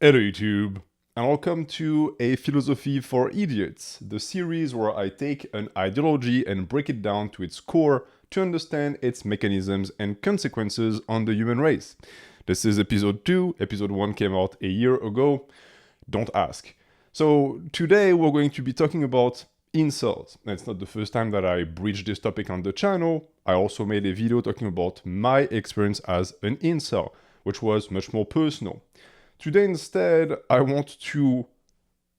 Hello YouTube, and welcome to A Philosophy for Idiots, the series where I take an ideology and break it down to its core to understand its mechanisms and consequences on the human race. This is episode 2, episode 1 came out a year ago, don't ask. So today we're going to be talking about incels. And it's not the first time that I breached this topic on the channel. I also made a video talking about my experience as an incel, which was much more personal. Today, instead, I want to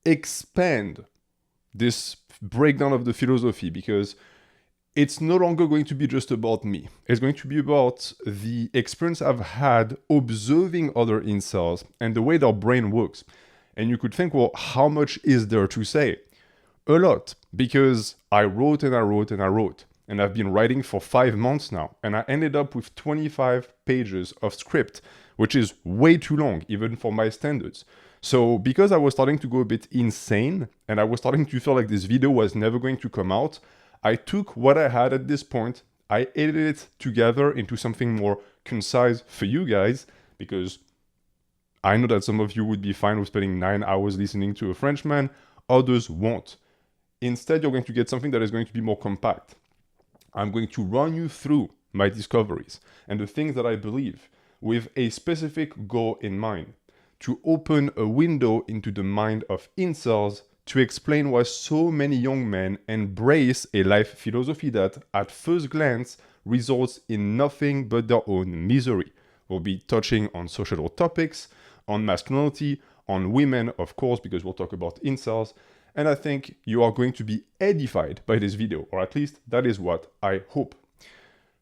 expand this breakdown of the philosophy because it's no longer going to be just about me. It's going to be about the experience I've had observing other incels and the way their brain works. And you could think, well, how much is there to say? A lot, because I wrote and I wrote and I wrote. And I've been writing for 5 months now, and I ended up with 25 pages of script, which is way too long, even for my standards. So because I was starting to go a bit insane, and I was starting to feel like this video was never going to come out, I took what I had at this point, I edited it together into something more concise for you guys, because I know that some of you would be fine with spending 9 hours listening to a Frenchman, others won't. Instead, you're going to get something that is going to be more compact. I'm going to run you through my discoveries and the things that I believe with a specific goal in mind, to open a window into the mind of incels to explain why so many young men embrace a life philosophy that at first glance results in nothing but their own misery. We'll be touching on social topics, on masculinity, on women, of course, because we'll talk about incels. And I think you are going to be edified by this video, or at least that is what I hope.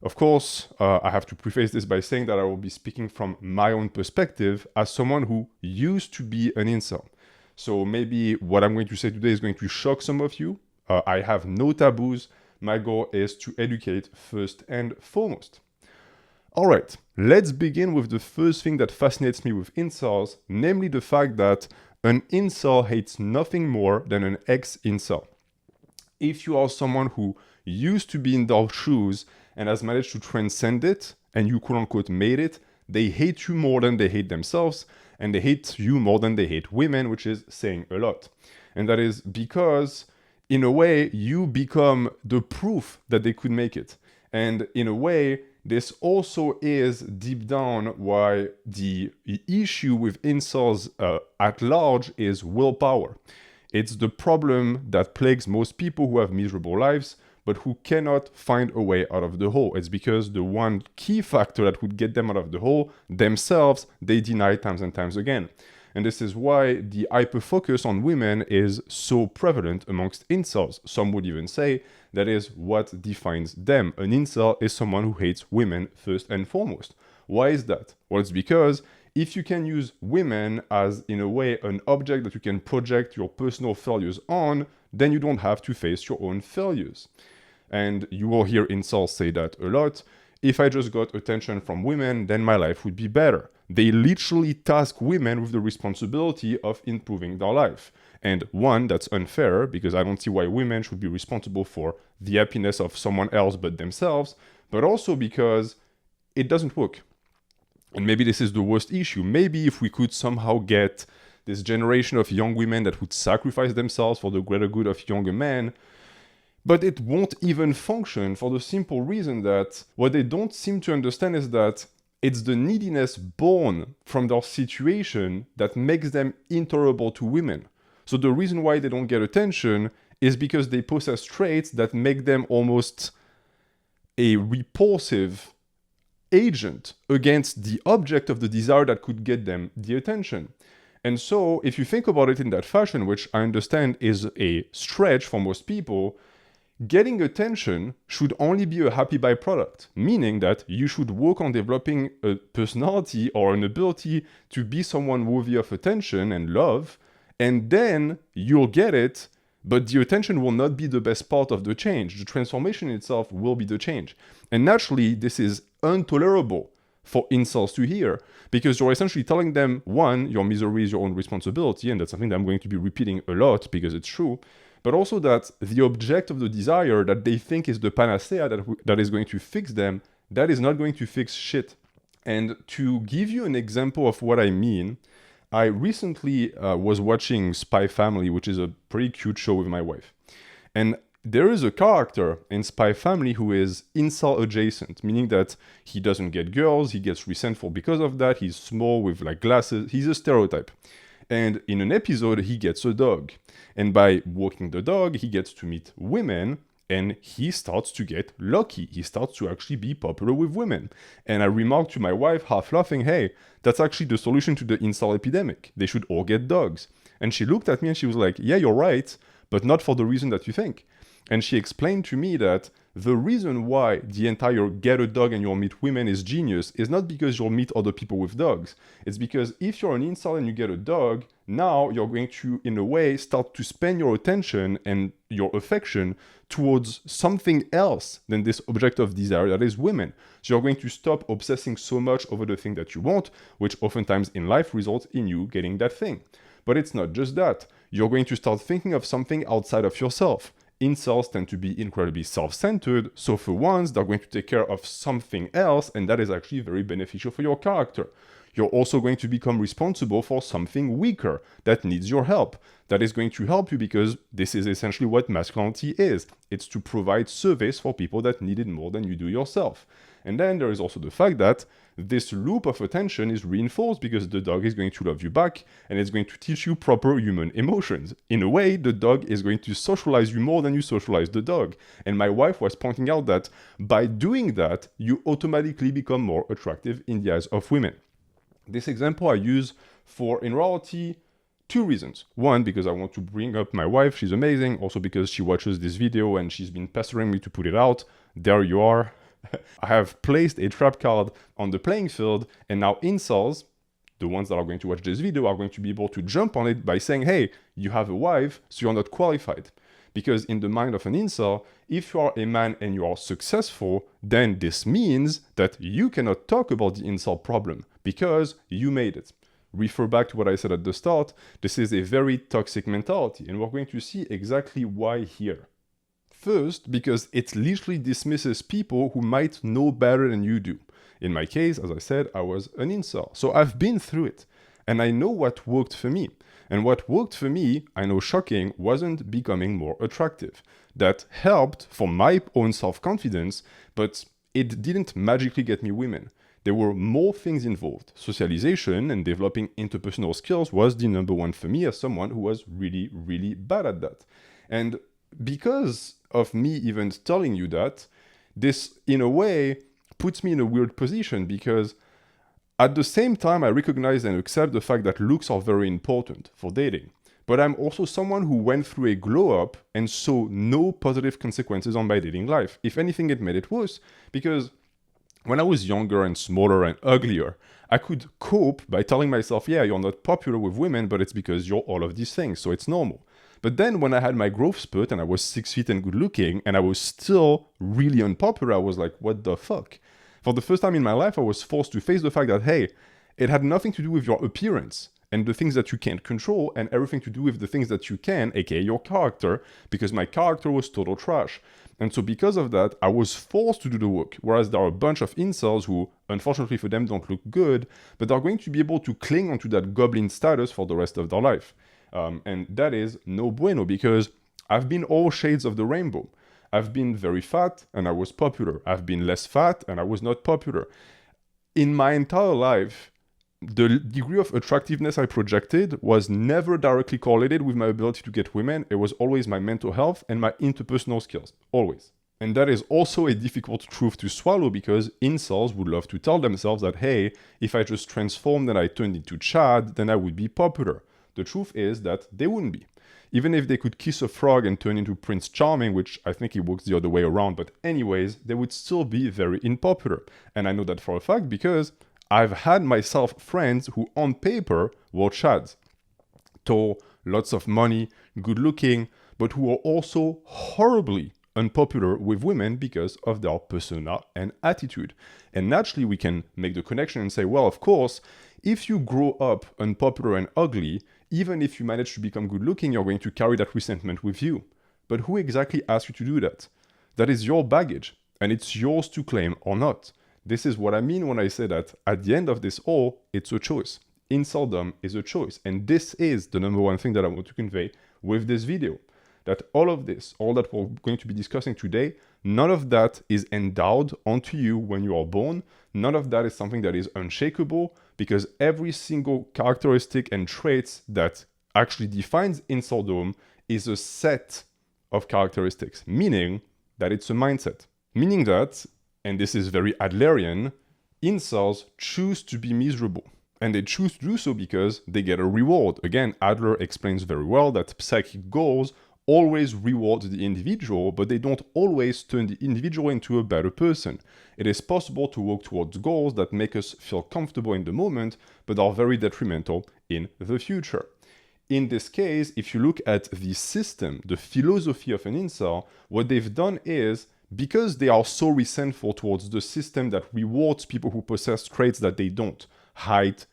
Of course, I have to preface this by saying that I will be speaking from my own perspective as someone who used to be an incel. So maybe what I'm going to say today is going to shock some of you. I have no taboos. My goal is to educate first and foremost. Alright, let's begin with the first thing that fascinates me with incels, namely the fact that an incel hates nothing more than an ex-incel. If you are someone who used to be in their shoes and has managed to transcend it, and you quote-unquote made it, they hate you more than they hate themselves, and they hate you more than they hate women, which is saying a lot. And that is because, in a way, you become the proof that they could make it. And in a way, this also is deep down why the issue with incels at large is willpower. It's the problem that plagues most people who have miserable lives, but who cannot find a way out of the hole. It's because the one key factor that would get them out of the hole, themselves, they deny times and times again. And this is why the hyper-focus on women is so prevalent amongst incels. Some would even say that is what defines them. An incel is someone who hates women first and foremost. Why is that? Well, it's because if you can use women as, in a way, an object that you can project your personal failures on, then you don't have to face your own failures. And you will hear incels say that a lot. If I just got attention from women, then my life would be better. They literally task women with the responsibility of improving their life. And one, that's unfair, because I don't see why women should be responsible for the happiness of someone else but themselves, but also because it doesn't work. And maybe this is the worst issue. Maybe if we could somehow get this generation of young women that would sacrifice themselves for the greater good of younger men, but it won't even function for the simple reason that what they don't seem to understand is that it's the neediness born from their situation that makes them intolerable to women. So the reason why they don't get attention is because they possess traits that make them almost a repulsive agent against the object of the desire that could get them the attention. And so if you think about it in that fashion, which I understand is a stretch for most people, getting attention should only be a happy byproduct, meaning that you should work on developing a personality or an ability to be someone worthy of attention and love, and then you'll get it, but the attention will not be the best part of the change. The transformation itself will be the change. And naturally, this is intolerable for incels to hear, because you're essentially telling them, one, your misery is your own responsibility, and that's something that I'm going to be repeating a lot because it's true, but also that the object of the desire that they think is the panacea that is going to fix them, that is not going to fix shit. And to give you an example of what I mean, I recently was watching Spy Family, which is a pretty cute show with my wife. And there is a character in Spy Family who is incel adjacent, meaning that he doesn't get girls, he gets resentful because of that, he's small with like glasses, he's a stereotype. And in an episode, he gets a dog. And by walking the dog, he gets to meet women and he starts to get lucky. He starts to actually be popular with women. And I remarked to my wife, half laughing, hey, that's actually the solution to the incel epidemic. They should all get dogs. And she looked at me and she was like, yeah, you're right, but not for the reason that you think. And she explained to me that the reason why the entire get a dog and you'll meet women is genius is not because you'll meet other people with dogs. It's because if you're an incel and you get a dog, now you're going to, in a way, start to spend your attention and your affection towards something else than this object of desire that is women. So you're going to stop obsessing so much over the thing that you want, which oftentimes in life results in you getting that thing. But it's not just that. You're going to start thinking of something outside of yourself. Incels tend to be incredibly self-centered, so for once, they're going to take care of something else, and that is actually very beneficial for your character. You're also going to become responsible for something weaker that needs your help. That is going to help you because this is essentially what masculinity is. It's to provide service for people that need it more than you do yourself. And then there is also the fact that this loop of attention is reinforced because the dog is going to love you back and it's going to teach you proper human emotions. In a way, the dog is going to socialize you more than you socialize the dog. And my wife was pointing out that by doing that, you automatically become more attractive in the eyes of women. This example I use for, in reality, two reasons. One, because I want to bring up my wife, she's amazing. Also because she watches this video and she's been pestering me to put it out. There you are. I have placed a trap card on the playing field, and now incels, the ones that are going to watch this video, are going to be able to jump on it by saying, hey, you have a wife, so you're not qualified. Because in the mind of an incel, if you are a man and you are successful, then this means that you cannot talk about the incel problem because you made it. Refer back to what I said at the start, this is a very toxic mentality, and we're going to see exactly why here. First, because it literally dismisses people who might know better than you do. In my case, as I said, I was an incel. So I've been through it. And I know what worked for me. And what worked for me, I know shocking, wasn't becoming more attractive. That helped for my own self-confidence, but it didn't magically get me women. There were more things involved. Socialization and developing interpersonal skills was the number one for me as someone who was really, really bad at that. And because of me even telling you that, this, in a way, puts me in a weird position because at the same time, I recognize and accept the fact that looks are very important for dating. But I'm also someone who went through a glow-up and saw no positive consequences on my dating life. If anything, it made it worse because when I was younger and smaller and uglier, I could cope by telling myself, yeah, you're not popular with women, but it's because you're all of these things, so it's normal. But then when I had my growth spurt and I was 6 feet and good looking and I was still really unpopular, I was like, what the fuck? For the first time in my life, I was forced to face the fact that, hey, it had nothing to do with your appearance and the things that you can't control and everything to do with the things that you can, aka your character, because my character was total trash. And so because of that, I was forced to do the work, whereas there are a bunch of incels who, unfortunately for them, don't look good, but are going to be able to cling onto that goblin status for the rest of their life. And that is no bueno because I've been all shades of the rainbow. I've been very fat and I was popular. I've been less fat and I was not popular. In my entire life, the degree of attractiveness I projected was never directly correlated with my ability to get women. It was always my mental health and my interpersonal skills. Always. And that is also a difficult truth to swallow because incels would love to tell themselves that, hey, if I just transformed and I turned into Chad, then I would be popular. The truth is that they wouldn't be. Even if they could kiss a frog and turn into Prince Charming, which I think it works the other way around, but anyways, they would still be very unpopular. And I know that for a fact because I've had myself friends who on paper were Chads. Tall, lots of money, good looking, but who are also horribly unpopular with women because of their persona and attitude. And naturally we can make the connection and say, well, of course, if you grow up unpopular and ugly, even if you manage to become good looking, you're going to carry that resentment with you. But who exactly asked you to do that? That is your baggage, and it's yours to claim or not. This is what I mean when I say that at the end of this all, it's a choice. inceldom is a choice. And this is the number one thing that I want to convey with this video. That all of this, all that we're going to be discussing today, none of that is endowed onto you when you are born. None of that is something that is unshakable, because every single characteristic and traits that actually defines inceldom is a set of characteristics, meaning that it's a mindset. Meaning that, and this is very Adlerian, incels choose to be miserable. And they choose to do so because they get a reward. Again, Adler explains very well that psychic goals always reward the individual, but they don't always turn the individual into a better person. It is possible to work towards goals that make us feel comfortable in the moment, but are very detrimental in the future. In this case, if you look at the system, the philosophy of an incel, what they've done is, because they are so resentful towards the system that rewards people who possess traits that they don't, height,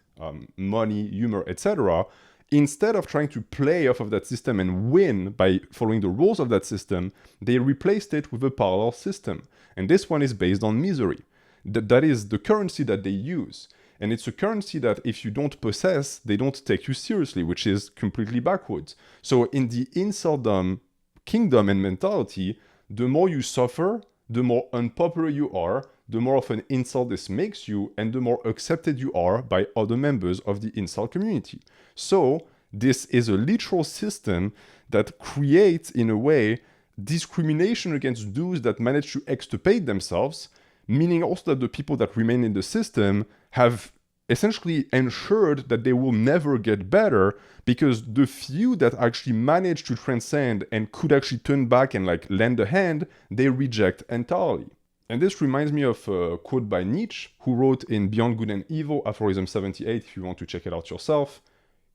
money, humor, etc., instead of trying to play off of that system and win by following the rules of that system, they replaced it with a parallel system. And this one is based on misery. That is the currency that they use. And it's a currency that if you don't possess, they don't take you seriously, which is completely backwards. So in the inceldom kingdom and mentality, the more you suffer, the more unpopular you are, the more of an incel this makes you, and the more accepted you are by other members of the incel community. So this is a literal system that creates, in a way, discrimination against those that manage to extirpate themselves, meaning also that the people that remain in the system have essentially ensured that they will never get better, because the few that actually manage to transcend and could actually turn back and lend a hand, they reject entirely. And this reminds me of a quote by Nietzsche, who wrote in Beyond Good and Evil, aphorism 78, if you want to check it out yourself.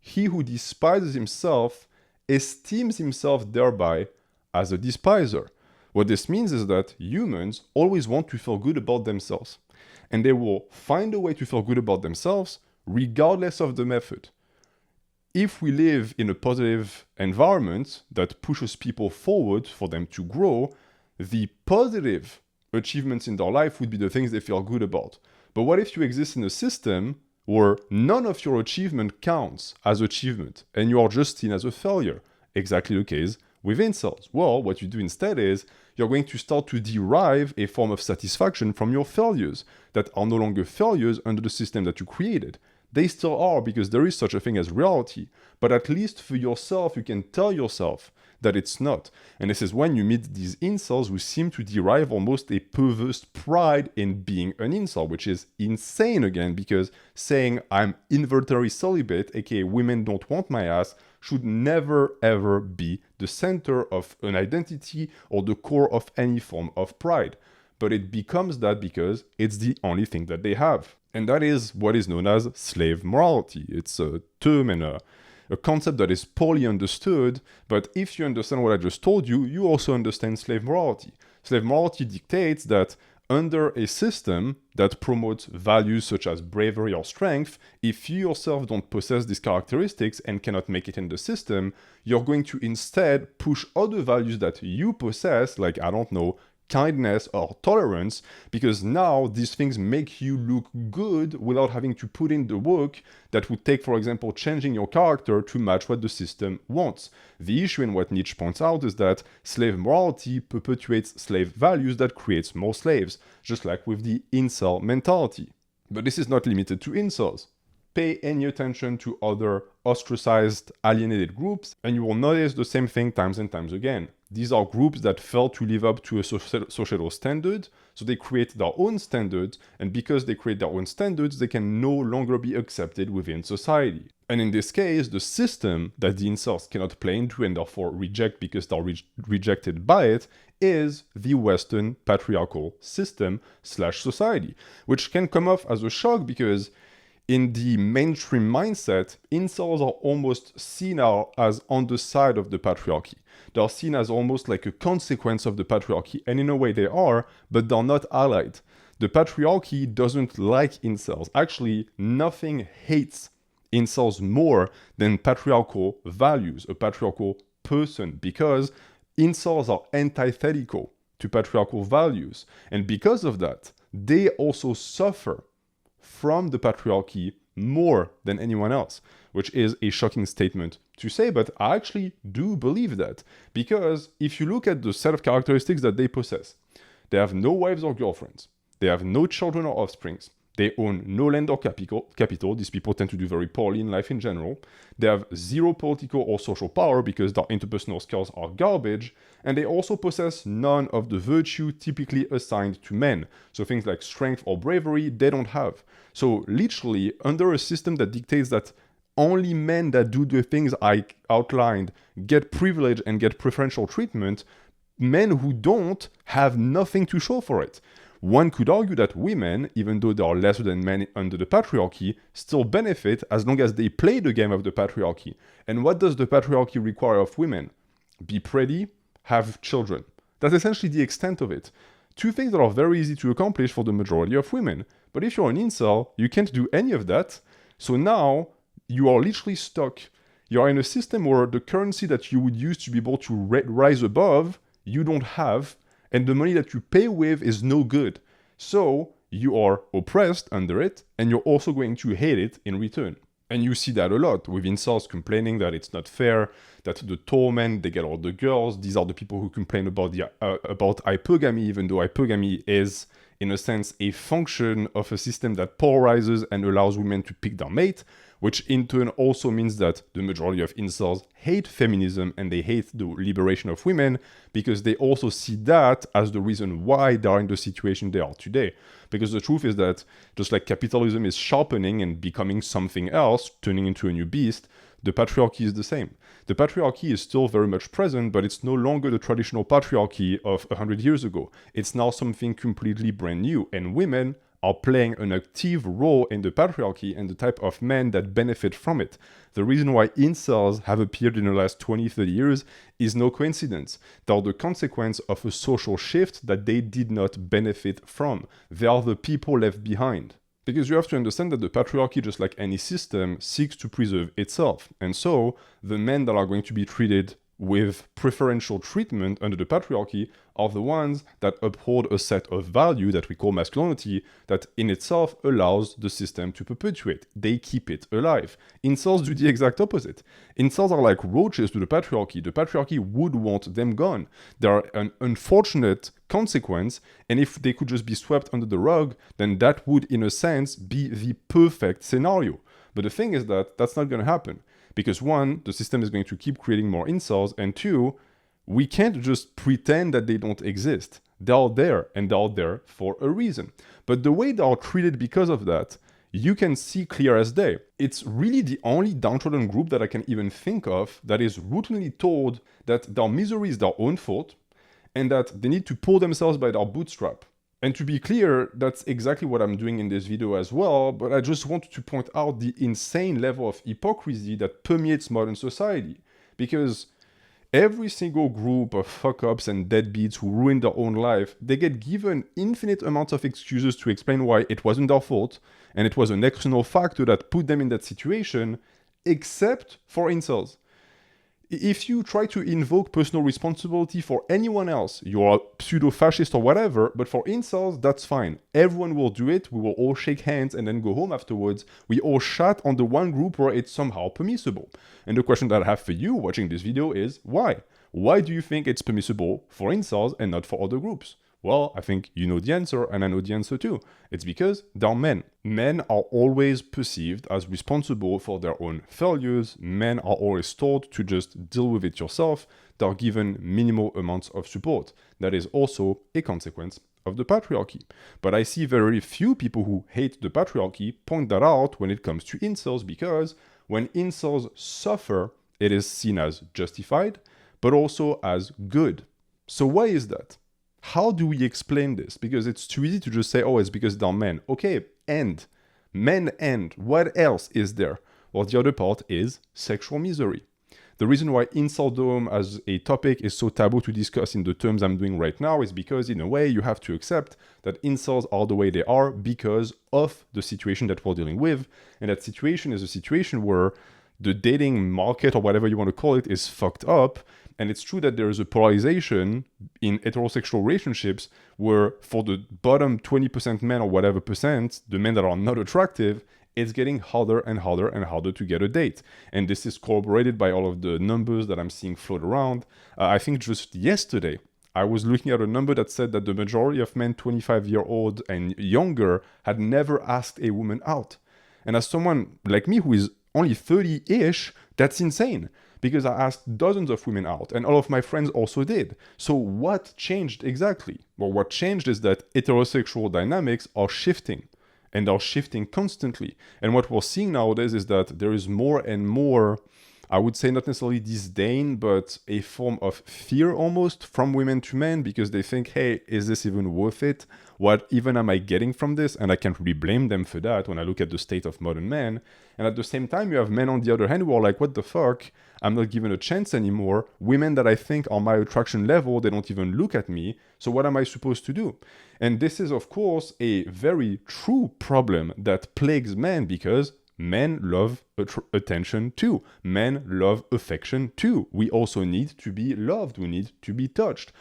He who despises himself esteems himself thereby as a despiser. What this means is that humans always want to feel good about themselves, and they will find a way to feel good about themselves regardless of the method. If we live in a positive environment that pushes people forward for them to grow, the positive achievements in their life would be the things they feel good about. But what if you exist in a system where none of your achievement counts as achievement and you are just seen as a failure? Exactly the case with incels. Well, what you do instead is you're going to start to derive a form of satisfaction from your failures that are no longer failures under the system that you created. They still are, because there is such a thing as reality, but at least for yourself you can tell yourself that it's not. And this is when you meet these incels who seem to derive almost a perverse pride in being an incel, which is insane again, because saying I'm involuntary celibate, aka women don't want my ass, should never ever be the center of an identity or the core of any form of pride. But it becomes that because it's the only thing that they have. And that is what is known as slave morality. It's a term and a concept that is poorly understood, but if you understand what I just told you, you also understand slave morality. Slave morality dictates that under a system that promotes values such as bravery or strength, if you yourself don't possess these characteristics and cannot make it in the system, you're going to instead push other values that you possess, like, I don't know, kindness or tolerance, because now these things make you look good without having to put in the work that would take, for example, changing your character to match what the system wants. The issue in what Nietzsche points out is that slave morality perpetuates slave values that creates more slaves, just like with the incel mentality. But this is not limited to incels. Pay any attention to other ostracized, alienated groups, and you will notice the same thing times and times again. These are groups that fail to live up to a societal standard, so they create their own standards, and because they create their own standards, they can no longer be accepted within society. And in this case, the system that the incels cannot play into and therefore reject because they're rejected by it is the Western patriarchal system/society, which can come off as a shock because in the mainstream mindset, incels are almost seen as on the side of the patriarchy. They're seen as almost like a consequence of the patriarchy, and in a way they are, but they're not allied. The patriarchy doesn't like incels. Actually, nothing hates incels more than patriarchal values, a patriarchal person, because incels are antithetical to patriarchal values. And because of that, they also suffer from the patriarchy more than anyone else, which is a shocking statement to say, but I actually do believe that. Because if you look at the set of characteristics that they possess, they have no wives or girlfriends, they have no children or offsprings, they own no land or capital. These people tend to do very poorly in life in general. They have zero political or social power because their interpersonal skills are garbage. And they also possess none of the virtue typically assigned to men. So things like strength or bravery, they don't have. So literally, under a system that dictates that only men that do the things I outlined get privilege and get preferential treatment, men who don't have nothing to show for it. One could argue that women, even though they are lesser than men under the patriarchy, still benefit as long as they play the game of the patriarchy. And what does the patriarchy require of women? Be pretty, have children. That's essentially the extent of it. Two things that are very easy to accomplish for the majority of women. But if you're an incel, you can't do any of that. So now you are literally stuck. You're in a system where the currency that you would use to be able to rise above, you don't have. And the money that you pay with is no good. So you are oppressed under it, and you're also going to hate it in return. And you see that a lot with incels complaining that it's not fair, that the tall men, they get all the girls. These are the people who complain about hypergamy, even though hypergamy is, in a sense, a function of a system that polarizes and allows women to pick their mate, which in turn also means that the majority of incels hate feminism and they hate the liberation of women because they also see that as the reason why they are in the situation they are today. Because the truth is that just like capitalism is sharpening and becoming something else, turning into a new beast, the patriarchy is the same. The patriarchy is still very much present, but it's no longer the traditional patriarchy of 100 years ago. It's now something completely brand new, and women are playing an active role in the patriarchy and the type of men that benefit from it. The reason why incels have appeared in the last 20, 30 years is no coincidence. They are the consequence of a social shift that they did not benefit from. They are the people left behind. Because you have to understand that the patriarchy, just like any system, seeks to preserve itself. And so, the men that are going to be treated with preferential treatment under the patriarchy are the ones that uphold a set of value that we call masculinity that in itself allows the system to perpetuate. They keep it alive. Incels do the exact opposite. Incels are like roaches to the patriarchy. The patriarchy would want them gone. They are an unfortunate consequence, and if they could just be swept under the rug, then that would, in a sense, be the perfect scenario. But the thing is that that's not going to happen. Because one, the system is going to keep creating more incels, and two, we can't just pretend that they don't exist. They are there, and they are there for a reason. But the way they are treated because of that, you can see clear as day. It's really the only downtrodden group that I can even think of that is routinely told that their misery is their own fault, and that they need to pull themselves by their bootstrap. And to be clear, that's exactly what I'm doing in this video as well, but I just want to point out the insane level of hypocrisy that permeates modern society. Because every single group of fuck-ups and deadbeats who ruin their own life, they get given infinite amounts of excuses to explain why it wasn't their fault, and it was an external factor that put them in that situation, except for incels. If you try to invoke personal responsibility for anyone else, you're a pseudo-fascist or whatever, but for incels, that's fine. Everyone will do it, we will all shake hands and then go home afterwards. We all chat on the one group where it's somehow permissible. And the question that I have for you watching this video is, why? Why do you think it's permissible for incels and not for other groups? Well, I think you know the answer, and I know the answer too. It's because they're men. Men are always perceived as responsible for their own failures. Men are always told to just deal with it yourself. They're given minimal amounts of support. That is also a consequence of the patriarchy. But I see very few people who hate the patriarchy point that out when it comes to incels, because when incels suffer, it is seen as justified, but also as good. So why is that? How do we explain this? Because it's too easy to just say, oh, it's because they're men. Okay, and men and what else is there? Well, the other part is sexual misery. The reason why inceldom as a topic is so taboo to discuss in the terms I'm doing right now is because, in a way, you have to accept that incels are the way they are because of the situation that we're dealing with. And that situation is a situation where the dating market, or whatever you want to call it, is fucked up. And it's true that there is a polarization in heterosexual relationships where for the bottom 20% men or whatever percent, the men that are not attractive, it's getting harder and harder and harder to get a date. And this is corroborated by all of the numbers that I'm seeing float around. I think just yesterday, I was looking at a number that said that the majority of men 25-year-old and younger had never asked a woman out. And as someone like me who is only 30-ish, that's insane. Because I asked dozens of women out, and all of my friends also did. So what changed exactly? Well, what changed is that heterosexual dynamics are shifting, and are shifting constantly. And what we're seeing nowadays is that there is more and more, I would say not necessarily disdain, but a form of fear almost from women to men, because they think, hey, is this even worth it? What even am I getting from this? And I can't really blame them for that when I look at the state of modern men. And at the same time, you have men on the other hand who are like, what the fuck? I'm not given a chance anymore. Women that I think are my attraction level, they don't even look at me. So what am I supposed to do? And this is, of course, a very true problem that plagues men, because men love attention too. Men love affection too. We also need to be loved. We need to be touched.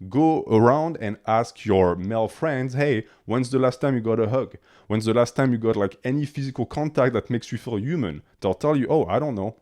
Go around and ask your male friends, hey, when's the last time you got a hug? When's the last time you got like any physical contact that makes you feel human? They'll tell you, oh, I don't know.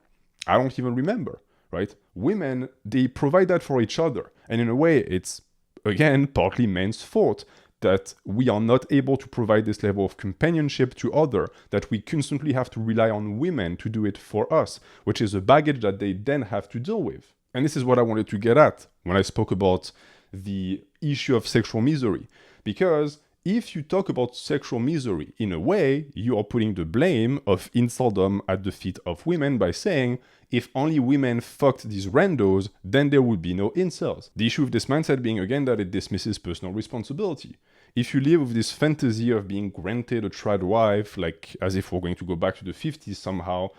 I don't even remember, right? Women, they provide that for each other. And in a way, it's, again, partly men's fault that we are not able to provide this level of companionship to others, that we constantly have to rely on women to do it for us, which is a baggage that they then have to deal with. And this is what I wanted to get at when I spoke about the issue of sexual misery. Because if you talk about sexual misery, in a way, you are putting the blame of inceldom at the feet of women by saying, if only women fucked these randos, then there would be no incels. The issue of this mindset being, again, that it dismisses personal responsibility. If you live with this fantasy of being granted a tried wife, like as if we're going to go back to the 50s somehow,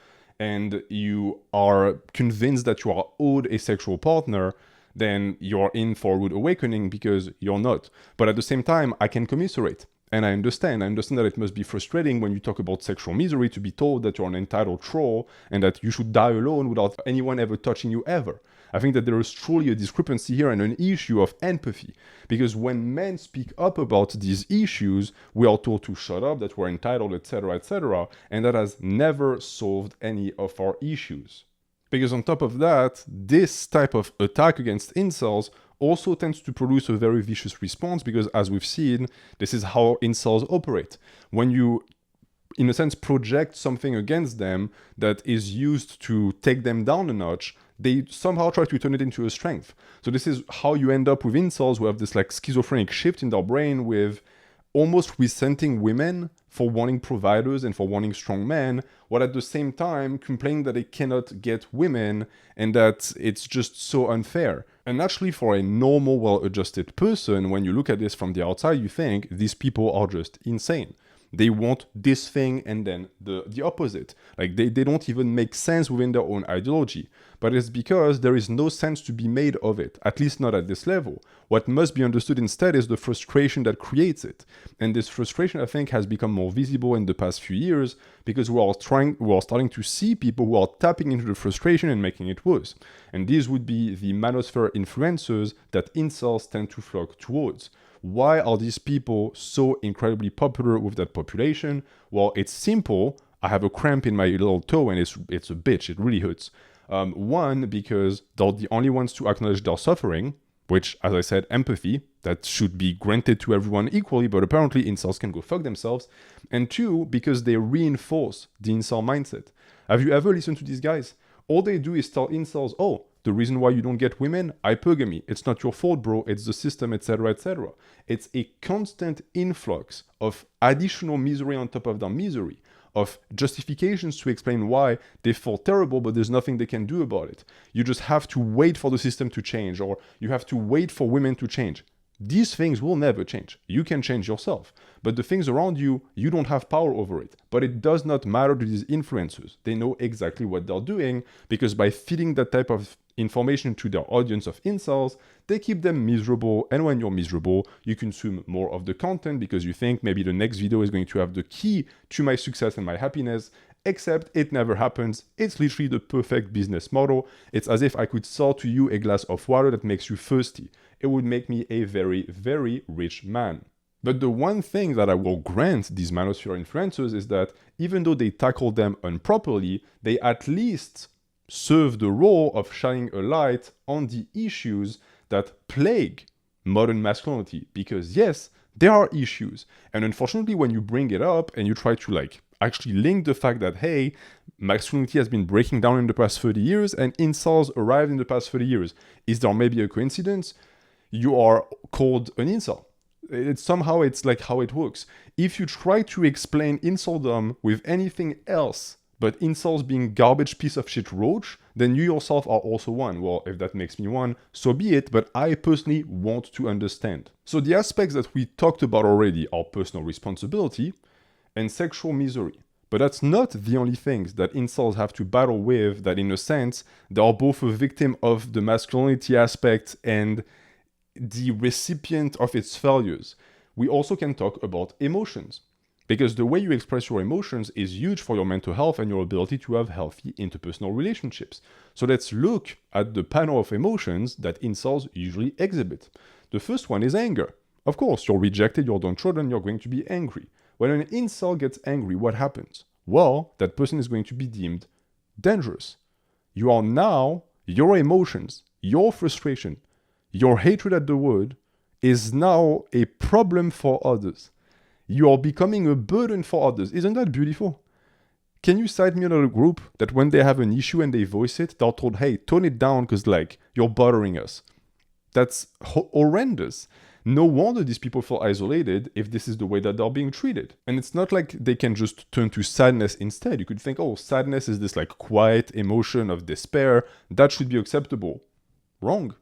and you are convinced that you are owed a sexual partner, then you're in for a rude awakening, because you're not. But at the same time, I can commiserate. And I understand that it must be frustrating when you talk about sexual misery to be told that you're an entitled troll and that you should die alone without anyone ever touching you ever. I think that there is truly a discrepancy here and an issue of empathy. Because when men speak up about these issues, we are told to shut up, that we're entitled, etc., and that has never solved any of our issues. Because on top of that, this type of attack against incels also tends to produce a very vicious response, because as we've seen, this is how incels operate. When you, in a sense, project something against them that is used to take them down a notch, they somehow try to turn it into a strength. So this is how you end up with incels who have this like schizophrenic shift in their brain, with almost resenting women for wanting providers and for wanting strong men, while at the same time complaining that they cannot get women and that it's just so unfair. And naturally, for a normal, well-adjusted person, when you look at this from the outside, you think these people are just insane. They want this thing and then the opposite. Like they don't even make sense within their own ideology. But it's because there is no sense to be made of it, at least not at this level. What must be understood instead is the frustration that creates it. And this frustration, I think, has become more visible in the past few years, because we are starting to see people who are tapping into the frustration and making it worse. And these would be the manosphere influencers that incels tend to flock towards. Why are these people so incredibly popular with that population? Well, it's simple. I have a cramp in my little toe and it's a bitch. It really hurts. One, because they're the only ones to acknowledge their suffering, which, as I said, empathy, that should be granted to everyone equally, but apparently incels can go fuck themselves. And two, because they reinforce the incel mindset. Have you ever listened to these guys? All they do is tell incels, oh, the reason why you don't get women, hypergamy. It's not your fault, bro. It's the system, etc., etc. It's a constant influx of additional misery on top of their misery, of justifications to explain why they feel terrible, but there's nothing they can do about it. You just have to wait for the system to change, or you have to wait for women to change. These things will never change. You can change yourself. But the things around you, you don't have power over it. But it does not matter to these influencers. They know exactly what they're doing, because by feeding that type of information to their audience of incels, they keep them miserable. And when you're miserable, you consume more of the content because you think maybe the next video is going to have the key to my success and my happiness. Except it never happens. It's literally the perfect business model. It's as if I could sell to you a glass of water that makes you thirsty. It would make me a very, very rich man. But the one thing that I will grant these manosphere influencers is that even though they tackle them improperly, they at least serve the role of shining a light on the issues that plague modern masculinity. Because yes, there are issues. And unfortunately, when you bring it up and you try to actually link the fact that, hey, masculinity has been breaking down in the past 30 years and incels arrived in the past 30 years, is there maybe a coincidence? You are called an incel. It's like how it works. If you try to explain inceldom with anything else but incels being garbage piece of shit roach, then you yourself are also one. Well, if that makes me one, so be it, but I personally want to understand. So the aspects that we talked about already are personal responsibility and sexual misery. But that's not the only things that incels have to battle with, that in a sense, they are both a victim of the masculinity aspect and the recipient of its failures. We also can talk about emotions, because the way you express your emotions is huge for your mental health and your ability to have healthy interpersonal relationships. So let's look at the panel of emotions that incels usually exhibit. The first one is anger. Of course, you're rejected, you're downtrodden, you're going to be angry. When an incel gets angry, what happens? Well, that person is going to be deemed dangerous. You are now, your emotions, your frustration, your hatred at the world is now a problem for others. You are becoming a burden for others. Isn't that beautiful? Can you cite me another group that when they have an issue and they voice it, they're told, hey, tone it down because you're bothering us? That's horrendous. No wonder these people feel isolated if this is the way that they're being treated. And it's not like they can just turn to sadness instead. You could think, oh, sadness is this quiet emotion of despair. That should be acceptable. Wrong.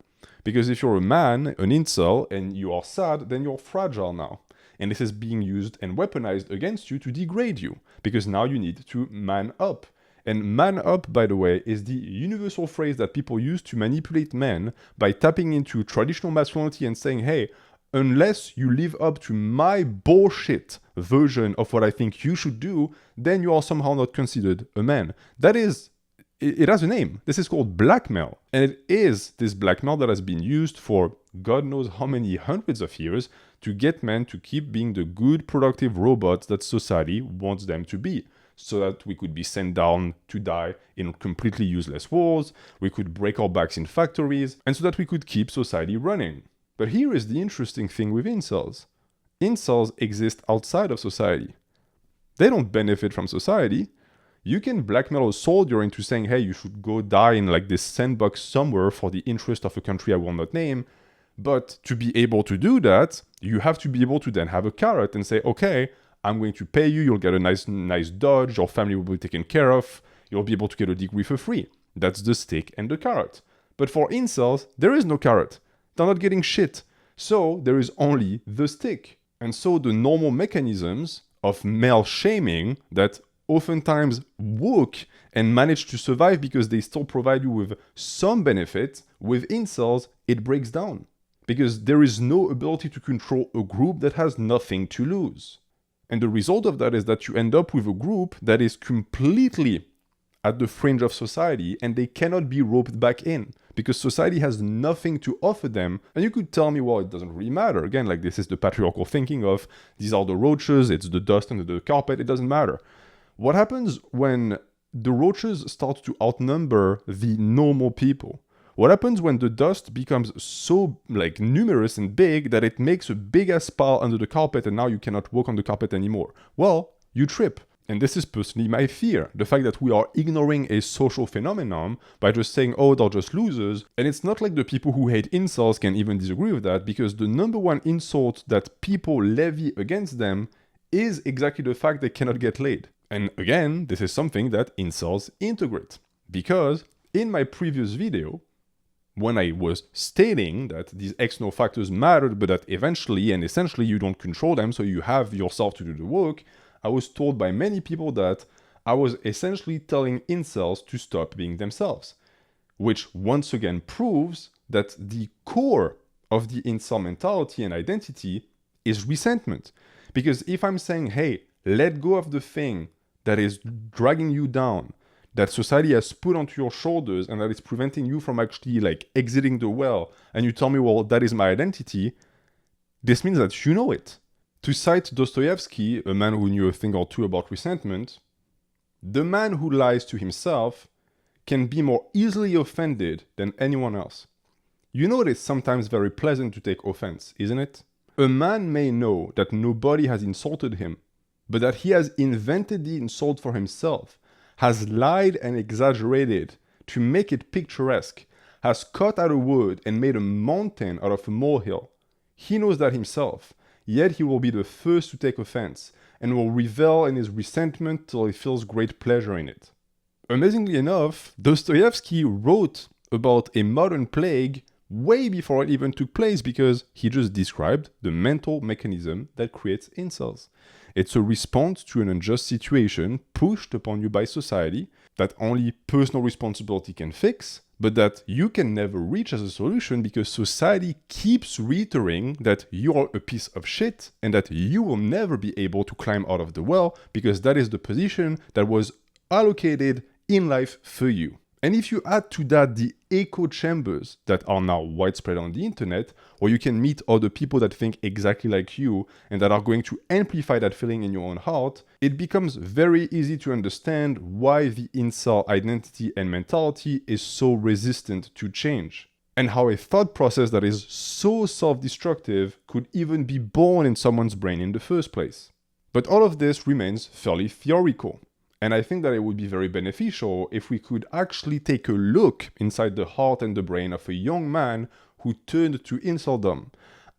Because if you're a man, an incel, and you are sad, then you're fragile now. And this is being used and weaponized against you to degrade you. Because now you need to man up. And man up, by the way, is the universal phrase that people use to manipulate men by tapping into traditional masculinity and saying, hey, unless you live up to my bullshit version of what I think you should do, then you are somehow not considered a man. It has a name. This is called blackmail. And it is this blackmail that has been used for God knows how many hundreds of years to get men to keep being the good, productive robots that society wants them to be. So that we could be sent down to die in completely useless wars, we could break our backs in factories, and so that we could keep society running. But here is the interesting thing with incels. Incels exist outside of society. They don't benefit from society. You can blackmail a soldier into saying, hey, you should go die in this sandbox somewhere for the interest of a country I will not name. But to be able to do that, you have to be able to then have a carrot and say, okay, I'm going to pay you, you'll get a nice dodge, your family will be taken care of, you'll be able to get a degree for free. That's the stick and the carrot. But for incels, there is no carrot. They're not getting shit. So there is only the stick. And so the normal mechanisms of male shaming that oftentimes work and manage to survive because they still provide you with some benefit, with incels, it breaks down. Because there is no ability to control a group that has nothing to lose. And the result of that is that you end up with a group that is completely at the fringe of society and they cannot be roped back in because society has nothing to offer them. And you could tell me, well, it doesn't really matter. Again, this is the patriarchal thinking of these are the roaches, it's the dust under the carpet, it doesn't matter. What happens when the roaches start to outnumber the normal people? What happens when the dust becomes so numerous and big that it makes a big ass pile under the carpet and now you cannot walk on the carpet anymore? Well, you trip. And this is personally my fear. The fact that we are ignoring a social phenomenon by just saying, oh, they're just losers. And it's not like the people who hate incels can even disagree with that, because the number one insult that people levy against them is exactly the fact they cannot get laid. And again, this is something that incels integrate. Because in my previous video, when I was stating that these external factors mattered, but that eventually and essentially you don't control them, so you have yourself to do the work, I was told by many people that I was essentially telling incels to stop being themselves. Which once again proves that the core of the incel mentality and identity is resentment. Because if I'm saying, hey, let go of the thing that is dragging you down, that society has put onto your shoulders and that is preventing you from actually exiting the well, and you tell me, well, that is my identity, this means that you know it. To cite Dostoevsky, a man who knew a thing or two about resentment, the man who lies to himself can be more easily offended than anyone else. You know, it is sometimes very pleasant to take offense, isn't it? A man may know that nobody has insulted him, but that he has invented the insult for himself, has lied and exaggerated to make it picturesque, has cut out a wood and made a mountain out of a molehill. He knows that himself, yet he will be the first to take offense, and will revel in his resentment till he feels great pleasure in it. Amazingly enough, Dostoevsky wrote about a modern plague way before it even took place, because he just described the mental mechanism that creates incels. It's a response to an unjust situation pushed upon you by society that only personal responsibility can fix, but that you can never reach as a solution because society keeps reiterating that you are a piece of shit and that you will never be able to climb out of the well because that is the position that was allocated in life for you. And if you add to that the echo chambers that are now widespread on the internet, where you can meet other people that think exactly like you and that are going to amplify that feeling in your own heart, it becomes very easy to understand why the incel identity and mentality is so resistant to change, and how a thought process that is so self-destructive could even be born in someone's brain in the first place. But all of this remains fairly theoretical. And I think that it would be very beneficial if we could actually take a look inside the heart and the brain of a young man who turned to inceldom.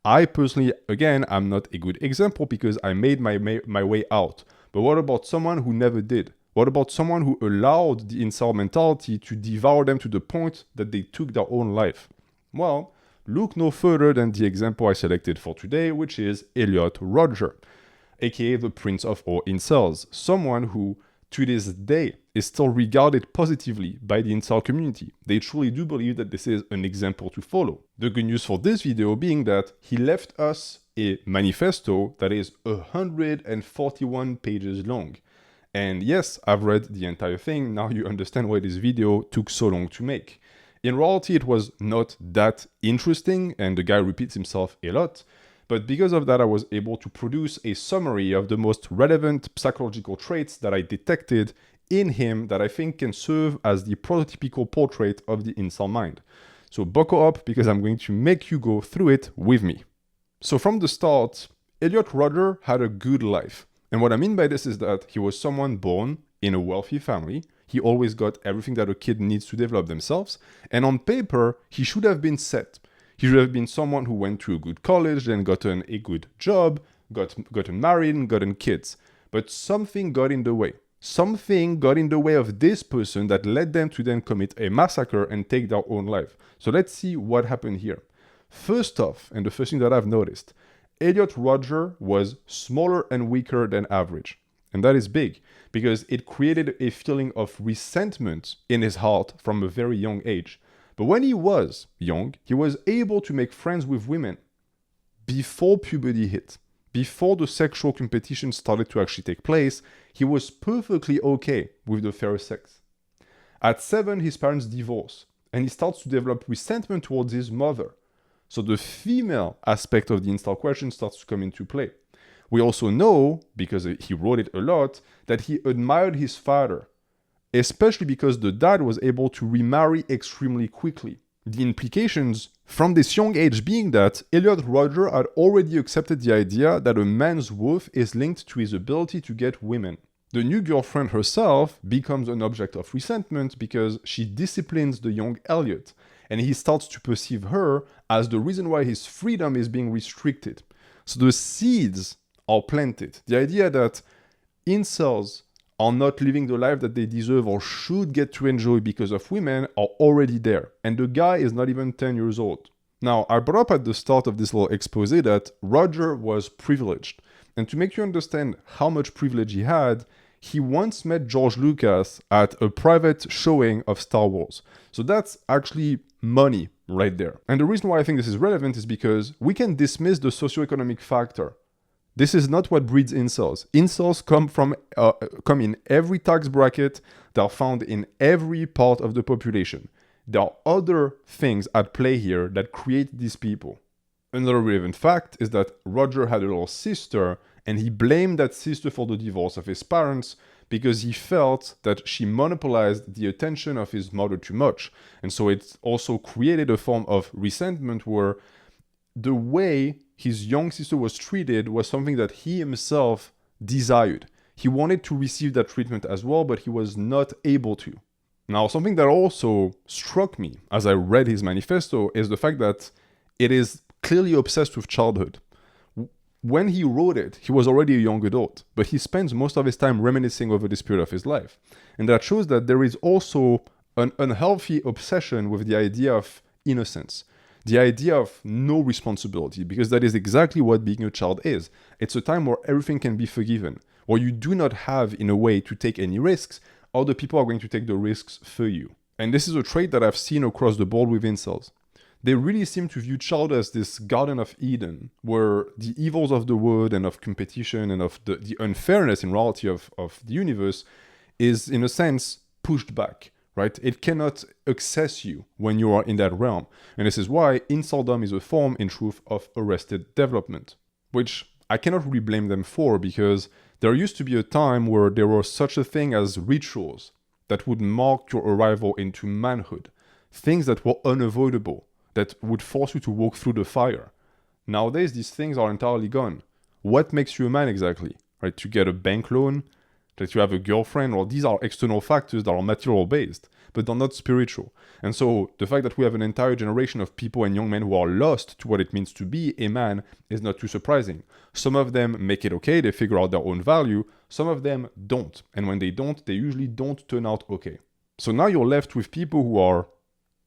I personally, again, I'm not a good example because I made my way out. But what about someone who never did? What about someone who allowed the incel mentality to devour them to the point that they took their own life? Well, look no further than the example I selected for today, which is Elliot Rodger, aka the prince of all incels, someone who to this day is still regarded positively by the incel community. They truly do believe that this is an example to follow. The good news for this video being that he left us a manifesto that is 141 pages long. And yes, I've read the entire thing, now you understand why this video took so long to make. In reality, it was not that interesting, and the guy repeats himself a lot, but because of that, I was able to produce a summary of the most relevant psychological traits that I detected in him that I think can serve as the prototypical portrait of the incel mind. So buckle up because I'm going to make you go through it with me. So from the start, Elliot Rodger had a good life. And what I mean by this is that he was someone born in a wealthy family. He always got everything that a kid needs to develop themselves. And on paper, he should have been set. He should have been someone who went to a good college, then gotten a good job, gotten married, and gotten kids. But something got in the way. Something got in the way of this person that led them to then commit a massacre and take their own life. So let's see what happened here. First off, and the first thing that I've noticed, Elliot Rodger was smaller and weaker than average. And that is big, because it created a feeling of resentment in his heart from a very young age. But when he was young, he was able to make friends with women before puberty hit. Before the sexual competition started to actually take place, he was perfectly okay with the fair sex. At 7, his parents divorce, and he starts to develop resentment towards his mother. So the female aspect of the incel question starts to come into play. We also know, because he wrote it a lot, that he admired his father, especially because the dad was able to remarry extremely quickly. The implications from this young age being that Elliot Rodger had already accepted the idea that a man's worth is linked to his ability to get women. The new girlfriend herself becomes an object of resentment because she disciplines the young Elliot, and he starts to perceive her as the reason why his freedom is being restricted. So the seeds are planted. The idea that incels are not living the life that they deserve or should get to enjoy because of women are already there. And the guy is not even 10 years old. Now, I brought up at the start of this little expose that Rodger was privileged. And to make you understand how much privilege he had, he once met George Lucas at a private showing of Star Wars. So that's actually money right there. And the reason why I think this is relevant is because we can dismiss the socioeconomic factor. This is not what breeds incels. Incels come in every tax bracket. They're found in every part of the population. There are other things at play here that create these people. Another relevant fact is that Rodger had a little sister, and he blamed that sister for the divorce of his parents because he felt that she monopolized the attention of his mother too much. And so it also created a form of resentment where the way his young sister was treated was something that he himself desired. He wanted to receive that treatment as well, but he was not able to. Now, something that also struck me as I read his manifesto is the fact that it is clearly obsessed with childhood. When he wrote it, he was already a young adult, but he spends most of his time reminiscing over this period of his life. And that shows that there is also an unhealthy obsession with the idea of innocence, the idea of no responsibility, because that is exactly what being a child is. It's a time where everything can be forgiven, where you do not have, in a way, to take any risks. Other people are going to take the risks for you. And this is a trait that I've seen across the board with incels. They really seem to view child as this Garden of Eden, where the evils of the world and of competition and of the unfairness in reality of the universe is, in a sense, pushed back, right? It cannot access you when you are in that realm. And this is why inceldom is a form, in truth, of arrested development, which I cannot really blame them for, because there used to be a time where there was such a thing as rituals that would mark your arrival into manhood, things that were unavoidable, that would force you to walk through the fire. Nowadays, these things are entirely gone. What makes you a man exactly? Right? To get a bank loan, that you have a girlfriend, or these are external factors that are material based, but they're not spiritual. And so the fact that we have an entire generation of people and young men who are lost to what it means to be a man is not too surprising. Some of them make it okay, they figure out their own value. Some of them don't. And when they don't, they usually don't turn out okay. So now you're left with people who are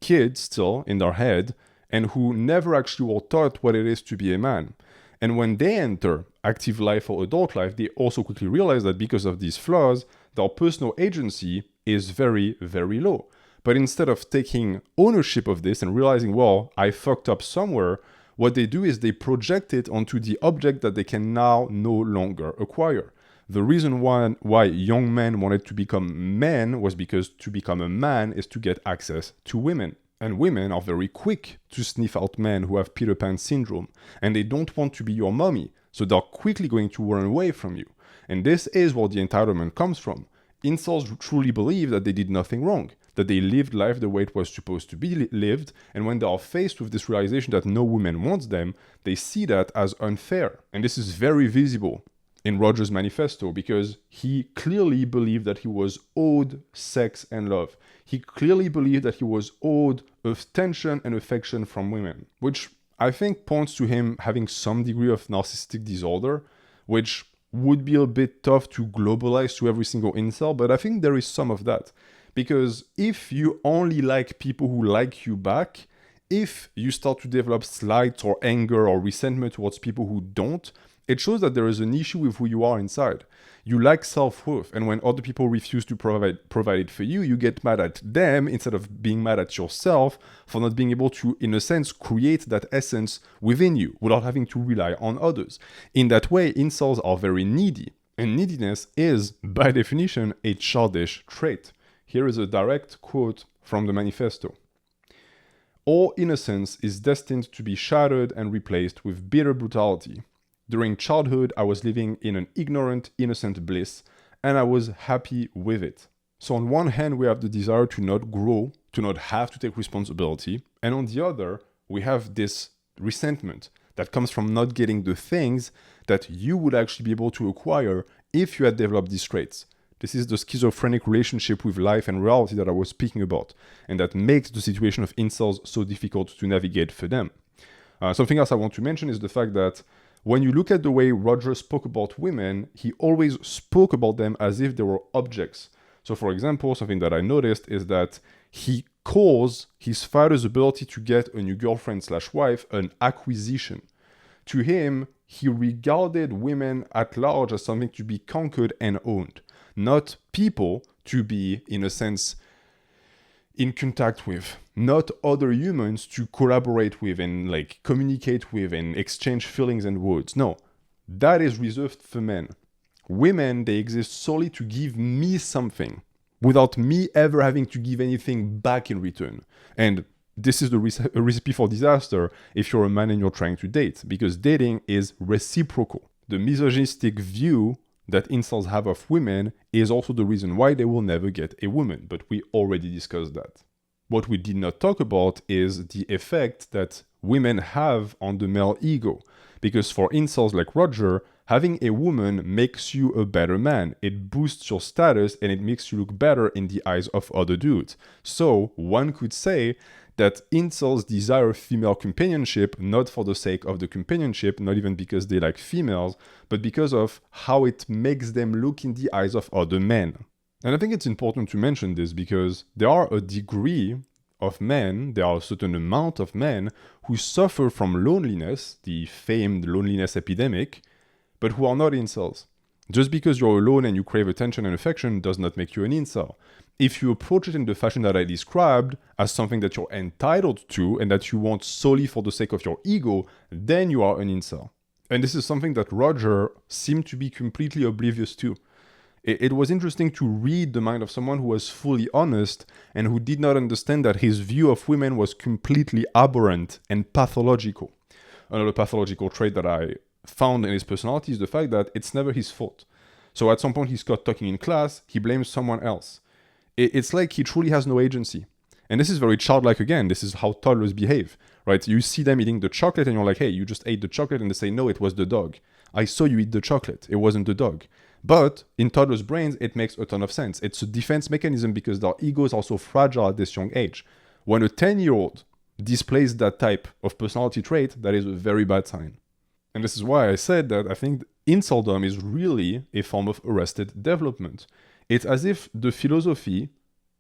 kids still in their head and who never actually were taught what it is to be a man. And when they enter active life or adult life, they also quickly realize that because of these flaws, their personal agency is very, very low. But instead of taking ownership of this and realizing, well, I fucked up somewhere, what they do is they project it onto the object that they can now no longer acquire. The reason why young men wanted to become men was because to become a man is to get access to women. And women are very quick to sniff out men who have Peter Pan syndrome. And they don't want to be your mommy, so they're quickly going to run away from you. And this is where the entitlement comes from. Incels truly believe that they did nothing wrong, that they lived life the way it was supposed to be lived, and when they are faced with this realization that no woman wants them, they see that as unfair. And this is very visible in Rodger's manifesto, because he clearly believed that he was owed sex and love. He clearly believed that he was owed attention and affection from women, which I think points to him having some degree of narcissistic disorder, which would be a bit tough to globalize to every single incel, but I think there is some of that. Because if you only like people who like you back, if you start to develop slight or anger or resentment towards people who don't, it shows that there is an issue with who you are inside. You lack self-worth, and when other people refuse to provide it for you, you get mad at them instead of being mad at yourself for not being able to, in a sense, create that essence within you without having to rely on others. In that way, incels are very needy, and neediness is, by definition, a childish trait. Here is a direct quote from the manifesto. All innocence is destined to be shattered and replaced with bitter brutality. During childhood, I was living in an ignorant, innocent bliss, and I was happy with it. So on one hand, we have the desire to not grow, to not have to take responsibility, and on the other, we have this resentment that comes from not getting the things that you would actually be able to acquire if you had developed these traits. This is the schizophrenic relationship with life and reality that I was speaking about, and that makes the situation of incels so difficult to navigate for them. Something else I want to mention is the fact that when you look at the way Rodger spoke about women, he always spoke about them as if they were objects. So for example, something that I noticed is that he calls his father's ability to get a new girlfriend/wife an acquisition. To him, he regarded women at large as something to be conquered and owned, not people to be, in a sense, in contact with, not other humans to collaborate with and communicate with and exchange feelings and words. No, that is reserved for men. Women, they exist solely to give me something without me ever having to give anything back in return. And this is a recipe for disaster if you're a man and you're trying to date, because dating is reciprocal. The misogynistic view that incels have of women is also the reason why they will never get a woman, but we already discussed that. What we did not talk about is the effect that women have on the male ego, because for incels like Rodger, having a woman makes you a better man. It boosts your status and it makes you look better in the eyes of other dudes. So one could say that incels desire female companionship not for the sake of the companionship, not even because they like females, but because of how it makes them look in the eyes of other men. And I think it's important to mention this because there are a degree of men, there are a certain amount of men who suffer from loneliness, the famed loneliness epidemic, but who are not incels. Just because you're alone and you crave attention and affection does not make you an incel. If you approach it in the fashion that I described, as something that you're entitled to and that you want solely for the sake of your ego, then you are an incel. And this is something that Rodger seemed to be completely oblivious to. It was interesting to read the mind of someone who was fully honest and who did not understand that his view of women was completely aberrant and pathological. Another pathological trait that I found in his personality is the fact that it's never his fault. So at some point he's caught talking in class, he blames someone else. It's like he truly has no agency. And this is very childlike again. This is how toddlers behave, right? You see them eating the chocolate and you're like, hey, you just ate the chocolate, and they say, no, it was the dog. I saw you eat the chocolate. It wasn't the dog. But in toddlers' brains, it makes a ton of sense. It's a defense mechanism because their egos are so fragile at this young age. When a 10-year-old displays that type of personality trait, that is a very bad sign. And this is why I said that I think inceldom is really a form of arrested development. It's as if the philosophy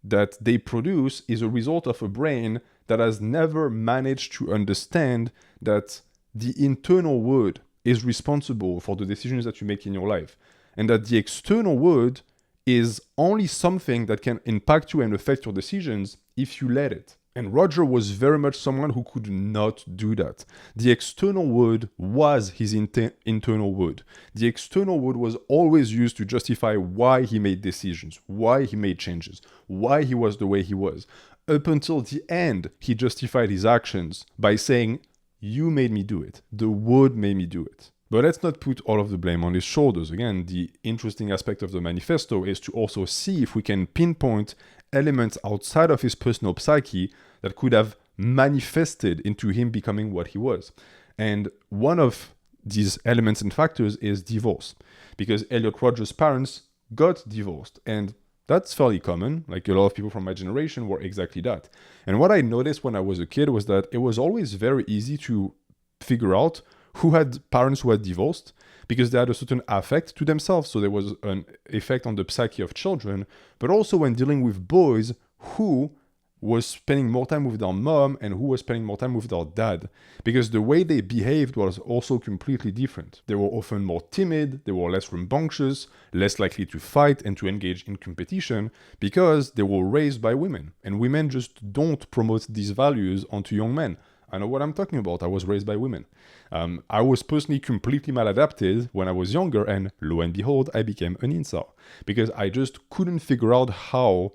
that they produce is a result of a brain that has never managed to understand that the internal world is responsible for the decisions that you make in your life, and that the external world is only something that can impact you and affect your decisions if you let it. And Rodger was very much someone who could not do that. The external world was his internal world. The external world was always used to justify why he made decisions, why he made changes, why he was the way he was. Up until the end, he justified his actions by saying, you made me do it. The world made me do it. But let's not put all of the blame on his shoulders. Again, the interesting aspect of the manifesto is to also see if we can pinpoint elements outside of his personal psyche that could have manifested into him becoming what he was. And one of these elements and factors is divorce. Because Elliot Rodger's parents got divorced. And that's fairly common. Like a lot of people from my generation were exactly that. And what I noticed when I was a kid was that it was always very easy to figure out who had parents who had divorced because they had a certain affect to themselves. So there was an effect on the psyche of children, but also when dealing with boys who was spending more time with their mom and who was spending more time with their dad, because the way they behaved was also completely different. They were often more timid, they were less rambunctious, less likely to fight and to engage in competition because they were raised by women. And women just don't promote these values onto young men. I know what I'm talking about. I was raised by women. I was personally completely maladapted when I was younger, and lo and behold, I became an incel because I just couldn't figure out how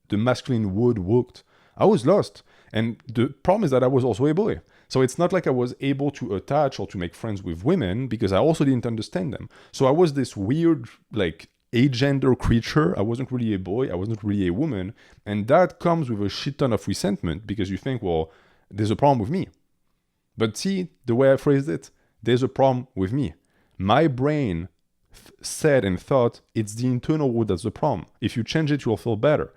the masculine world worked. I was lost. And the problem is that I was also a boy. So it's not like I was able to attach or to make friends with women because I also didn't understand them. So I was this weird, like, agender creature. I wasn't really a boy. I wasn't really a woman. And that comes with a shit ton of resentment because you think, well, there's a problem with me. But see, the way I phrased it, there's a problem with me. My brain said and thought it's the internal world that's the problem. If you change it, you'll feel better.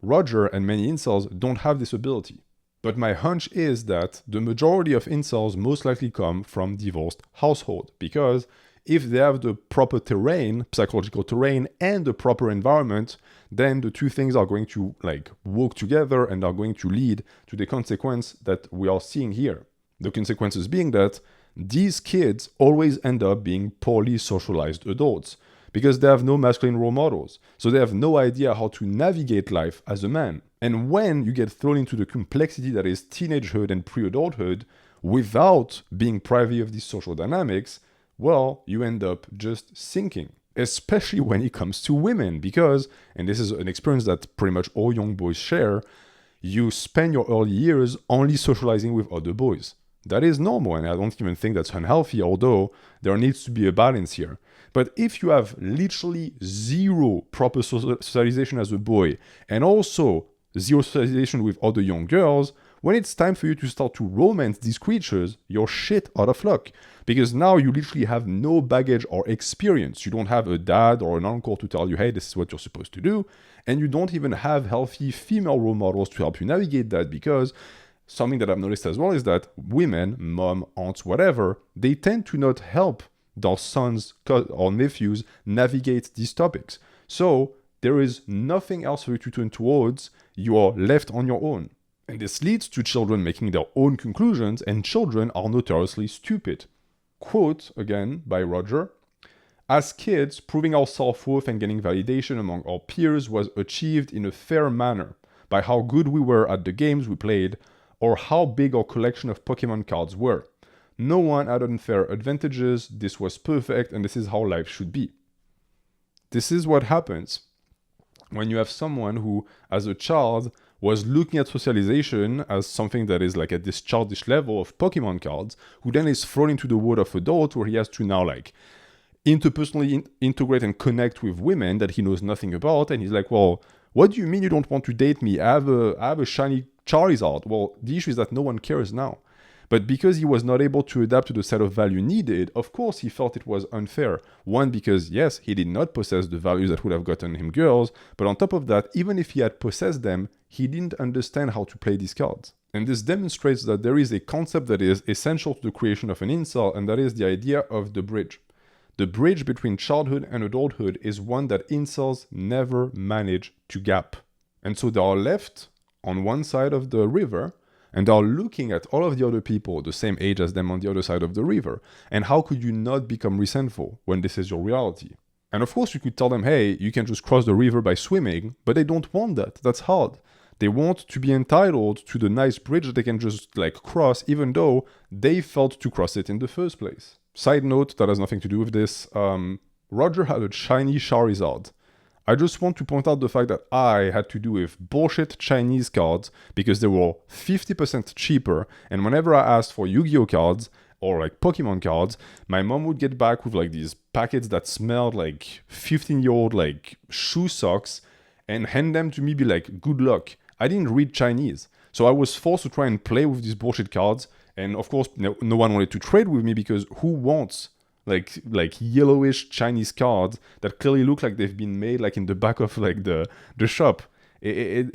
Rodger and many incels don't have this ability. But my hunch is that the majority of incels most likely come from divorced household, because if they have the proper terrain, psychological terrain, and the proper environment, then the two things are going to work together and are going to lead to the consequence that we are seeing here. The consequences being that these kids always end up being poorly socialized adults because they have no masculine role models. So they have no idea how to navigate life as a man. And when you get thrown into the complexity that is teenagehood and pre-adulthood without being privy of these social dynamics, well, you end up just sinking, especially when it comes to women, because, and this is an experience that pretty much all young boys share, you spend your early years only socializing with other boys. That is normal, and I don't even think that's unhealthy, although there needs to be a balance here. But if you have literally zero proper socialization as a boy, and also zero socialization with other young girls, when it's time for you to start to romance these creatures, you're shit out of luck. Because now you literally have no baggage or experience. You don't have a dad or an uncle to tell you, hey, this is what you're supposed to do. And you don't even have healthy female role models to help you navigate that, because something that I've noticed as well is that women, mom, aunts, whatever, they tend to not help their sons or nephews navigate these topics. So there is nothing else for you to turn towards. You are left on your own. And this leads to children making their own conclusions, and children are notoriously stupid. Quote, again, by Rodger, "As kids, proving our self-worth and getting validation among our peers was achieved in a fair manner by how good we were at the games we played or how big our collection of Pokemon cards were. No one had unfair advantages, this was perfect, and this is how life should be." This is what happens when you have someone who, as a child, was looking at socialization as something that is like at this childish level of Pokemon cards, who then is thrown into the world of adult where he has to now like interpersonally integrate and connect with women that he knows nothing about, and he's like, well, what do you mean you don't want to date me? I have a shiny Charizard. Well, the issue is that no one cares now. But because he was not able to adapt to the set of value needed, of course he felt it was unfair. One, because yes, he did not possess the values that would have gotten him girls, but on top of that, even if he had possessed them, he didn't understand how to play these cards. And this demonstrates that there is a concept that is essential to the creation of an incel, and that is the idea of the bridge. The bridge between childhood and adulthood is one that incels never manage to gap. And so they are left on one side of the river, and are looking at all of the other people the same age as them on the other side of the river. And how could you not become resentful when this is your reality? And of course you could tell them, hey, you can just cross the river by swimming, but they don't want that. That's hard. They want to be entitled to the nice bridge that they can just like cross, even though they felt to cross it in the first place. Side note, that has nothing to do with this. Rodger had a shiny Charizard. I just want to point out the fact that I had to do with bullshit Chinese cards because they were 50% cheaper, and whenever I asked for Yu-Gi-Oh cards or like Pokemon cards, my mom would get back with like these packets that smelled like 15-year-old like shoe socks and hand them to me, be like, good luck. I didn't read Chinese, so I was forced to try and play with these bullshit cards, and of course no one wanted to trade with me because who wants like yellowish Chinese cards that clearly look like they've been made like in the back of like the shop. It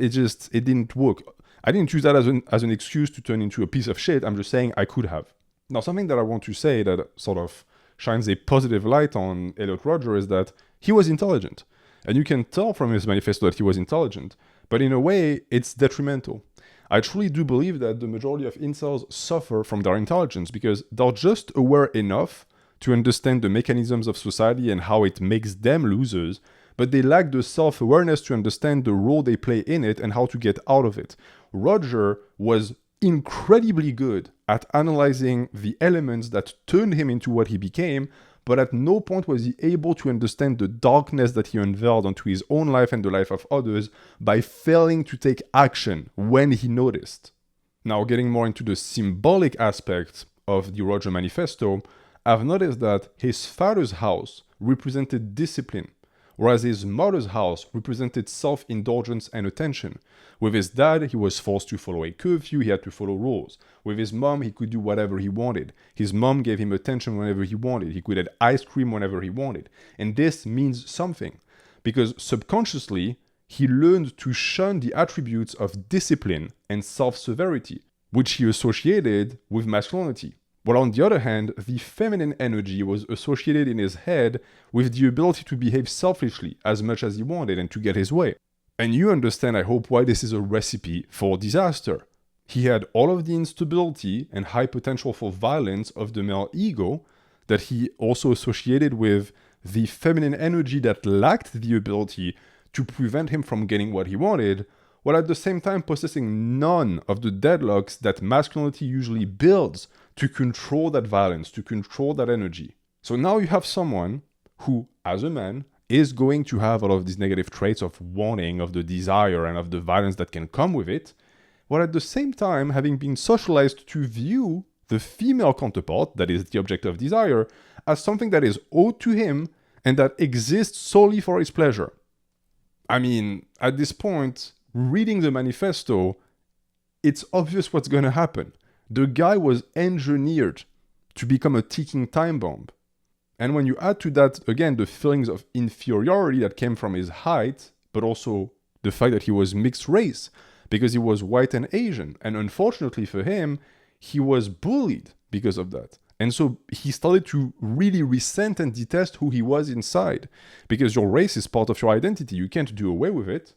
didn't work. I didn't use that as an excuse to turn into a piece of shit. I'm just saying I could have. Now, something that I want to say that sort of shines a positive light on Elliot Rodger is that he was intelligent. And you can tell from his manifesto that he was intelligent. But in a way, it's detrimental. I truly do believe that the majority of incels suffer from their intelligence because they're just aware enough to understand the mechanisms of society and how it makes them losers, but they lack the self-awareness to understand the role they play in it and how to get out of it. Rodger was incredibly good at analyzing the elements that turned him into what he became, but at no point was he able to understand the darkness that he unveiled onto his own life and the life of others by failing to take action when he noticed. Now, getting more into the symbolic aspect of the Rodger manifesto, I've noticed that his father's house represented discipline, whereas his mother's house represented self-indulgence and attention. With his dad, he was forced to follow a curfew, he had to follow rules. With his mom, he could do whatever he wanted. His mom gave him attention whenever he wanted. He could have ice cream whenever he wanted. And this means something, because subconsciously, he learned to shun the attributes of discipline and self-severity, which he associated with masculinity. While on the other hand, the feminine energy was associated in his head with the ability to behave selfishly as much as he wanted and to get his way. And you understand, I hope, why this is a recipe for disaster. He had all of the instability and high potential for violence of the male ego that he also associated with the feminine energy that lacked the ability to prevent him from getting what he wanted, while at the same time possessing none of the deadlocks that masculinity usually builds to control that violence, to control that energy. So now you have someone who, as a man, is going to have all of these negative traits of wanting, of the desire, and of the violence that can come with it. while at the same time having been socialized to view the female counterpart, that is the object of desire, as something that is owed to him and that exists solely for his pleasure. I mean, at this point, reading the manifesto, it's obvious what's going to happen. The guy was engineered to become a ticking time bomb. And when you add to that, again, the feelings of inferiority that came from his height, but also the fact that he was mixed race, because he was white and Asian. And unfortunately for him, he was bullied because of that. And so he started to really resent and detest who he was inside, because your race is part of your identity. You can't do away with it.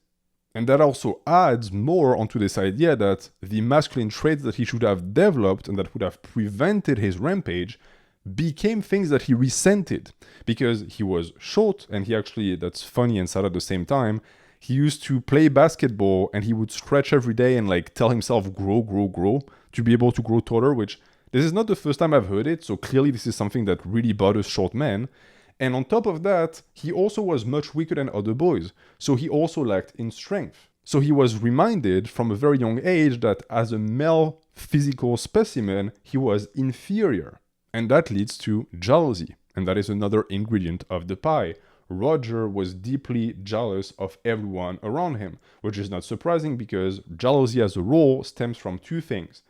And that also adds more onto this idea that the masculine traits that he should have developed and that would have prevented his rampage became things that he resented, because he was short, and he actually, that's funny and sad at the same time, he used to play basketball and he would stretch every day and like tell himself grow to be able to grow taller, which this is not the first time I've heard it, so clearly this is something that really bothers short men. And on top of that, he also was much weaker than other boys, so he also lacked in strength. So he was reminded from a very young age that as a male physical specimen, he was inferior. And that leads to jealousy, and that is another ingredient of the pie. Rodger was deeply jealous of everyone around him, which is not surprising because jealousy as a rule stems from two things.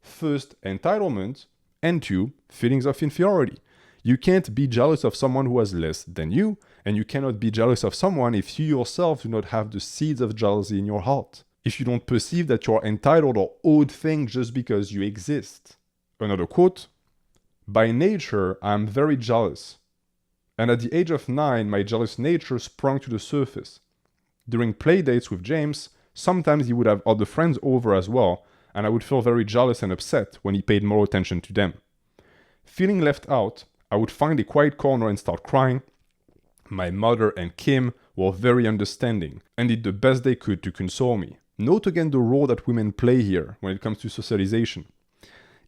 First, entitlement, and two, feelings of inferiority. You can't be jealous of someone who has less than you, and you cannot be jealous of someone if you yourself do not have the seeds of jealousy in your heart. If you don't perceive that you're entitled or owed things just because you exist. Another quote, "By nature, I am very jealous. And at the age of 9, my jealous nature sprung to the surface. During play dates with James, sometimes he would have other friends over as well, and I would feel very jealous and upset when he paid more attention to them. Feeling left out, I would find a quiet corner and start crying. My mother and Kim were very understanding and did the best they could to console me. Note again the role that women play here when it comes to socialization.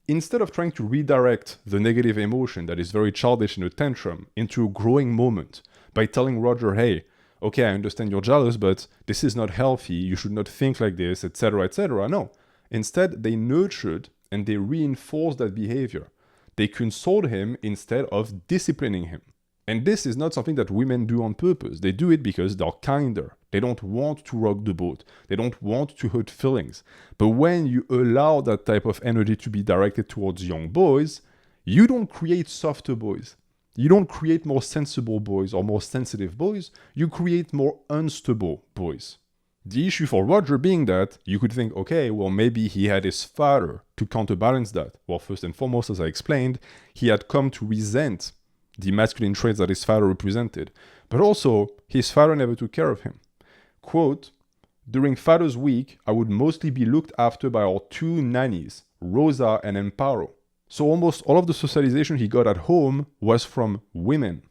Instead of trying to redirect the negative emotion that is very childish in a tantrum into a growing moment by telling Rodger, hey, okay, I understand you're jealous, but this is not healthy, you should not think like this, etc., etc. No. Instead, they nurtured and they reinforced that behavior. They consoled him instead of disciplining him. And this is not something that women do on purpose. They do it because they're kinder. They don't want to rock the boat. They don't want to hurt feelings. But when you allow that type of energy to be directed towards young boys, you don't create softer boys. You don't create more sensible boys or more sensitive boys. You create more unstable boys. The issue for Rodger being that you could think, okay, well, maybe he had his father to counterbalance that. Well, first and foremost, as I explained, he had come to resent the masculine traits that his father represented. But also, his father never took care of him. Quote, during Father's Week, I would mostly be looked after by our two nannies, Rosa and Amparo. So almost all of the socialization he got at home was from women.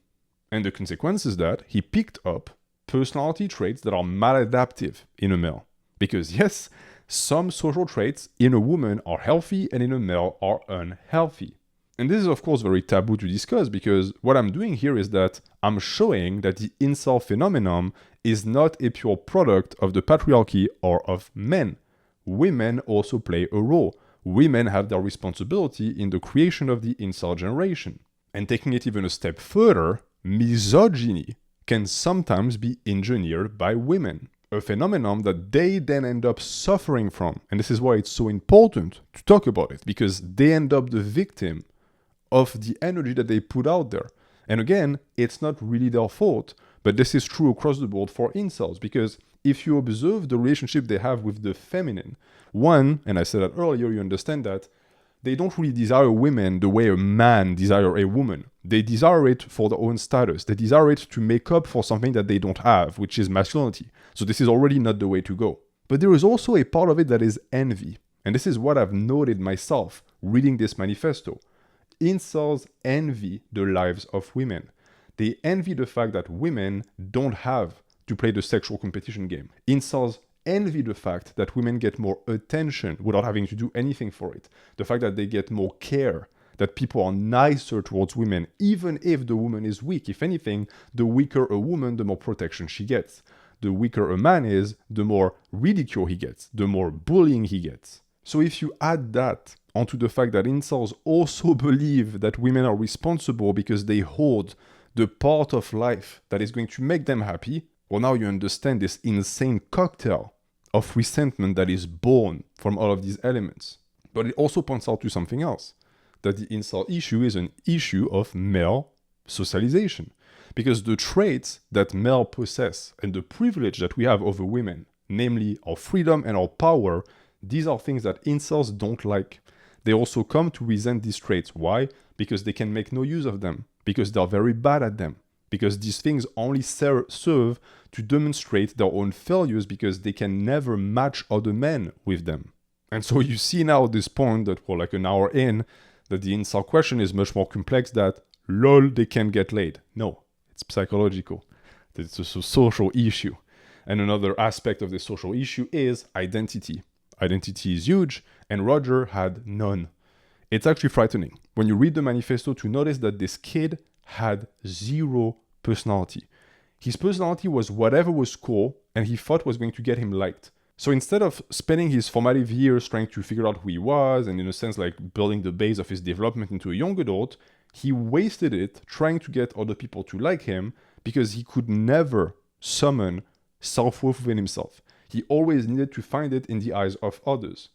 And the consequence is that he picked up personality traits that are maladaptive in a male. Because yes, some social traits in a woman are healthy and in a male are unhealthy. And this is of course very taboo to discuss because what I'm doing here is that I'm showing that the incel phenomenon is not a pure product of the patriarchy or of men. Women also play a role. Women have their responsibility in the creation of the incel generation. And taking it even a step further, misogyny can sometimes be engineered by women, a phenomenon that they then end up suffering from. And this is why it's so important to talk about it, because they end up the victim of the energy that they put out there. And again, it's not really their fault, but this is true across the board for incels, because if you observe the relationship they have with the feminine, one, and I said that earlier, you understand that they don't really desire women the way a man desires a woman. They desire it for their own status. They desire it to make up for something that they don't have, which is masculinity. So this is already not the way to go. But there is also a part of it that is envy. And this is what I've noted myself reading this manifesto. Incels envy the lives of women. They envy the fact that women don't have to play the sexual competition game. Incels envy the fact that women get more attention without having to do anything for it. The fact that they get more care, that people are nicer towards women, even if the woman is weak. If anything, the weaker a woman, the more protection she gets. the weaker a man is, the more ridicule he gets, the more bullying he gets. So if you add that onto the fact that incels also believe that women are responsible because they hold the part of life that is going to make them happy, well, now you understand this insane cocktail of resentment that is born from all of these elements. But it also points out to something else, that the incel issue is an issue of male socialization. Because the traits that male possess and the privilege that we have over women, namely our freedom and our power, these are things that incels don't like. They also come to resent these traits. Why? Because they can make no use of them, because they're very bad at them, because these things only serve to demonstrate their own failures because they can never match other men with them. And so you see now at this point that we're like an hour in, that the incel question is much more complex that, lol, they can't get laid. No, it's psychological. It's a social issue. And another aspect of the social issue is identity. Identity is huge, and Rodger had none. It's actually frightening when you read the manifesto to notice that this kid had zero personality. His personality was whatever was cool and he thought was going to get him liked. So instead of spending his formative years trying to figure out who he was and in a sense like building the base of his development into a young adult, he wasted it trying to get other people to like him because he could never summon self-worth within himself. He always needed to find it in the eyes of others.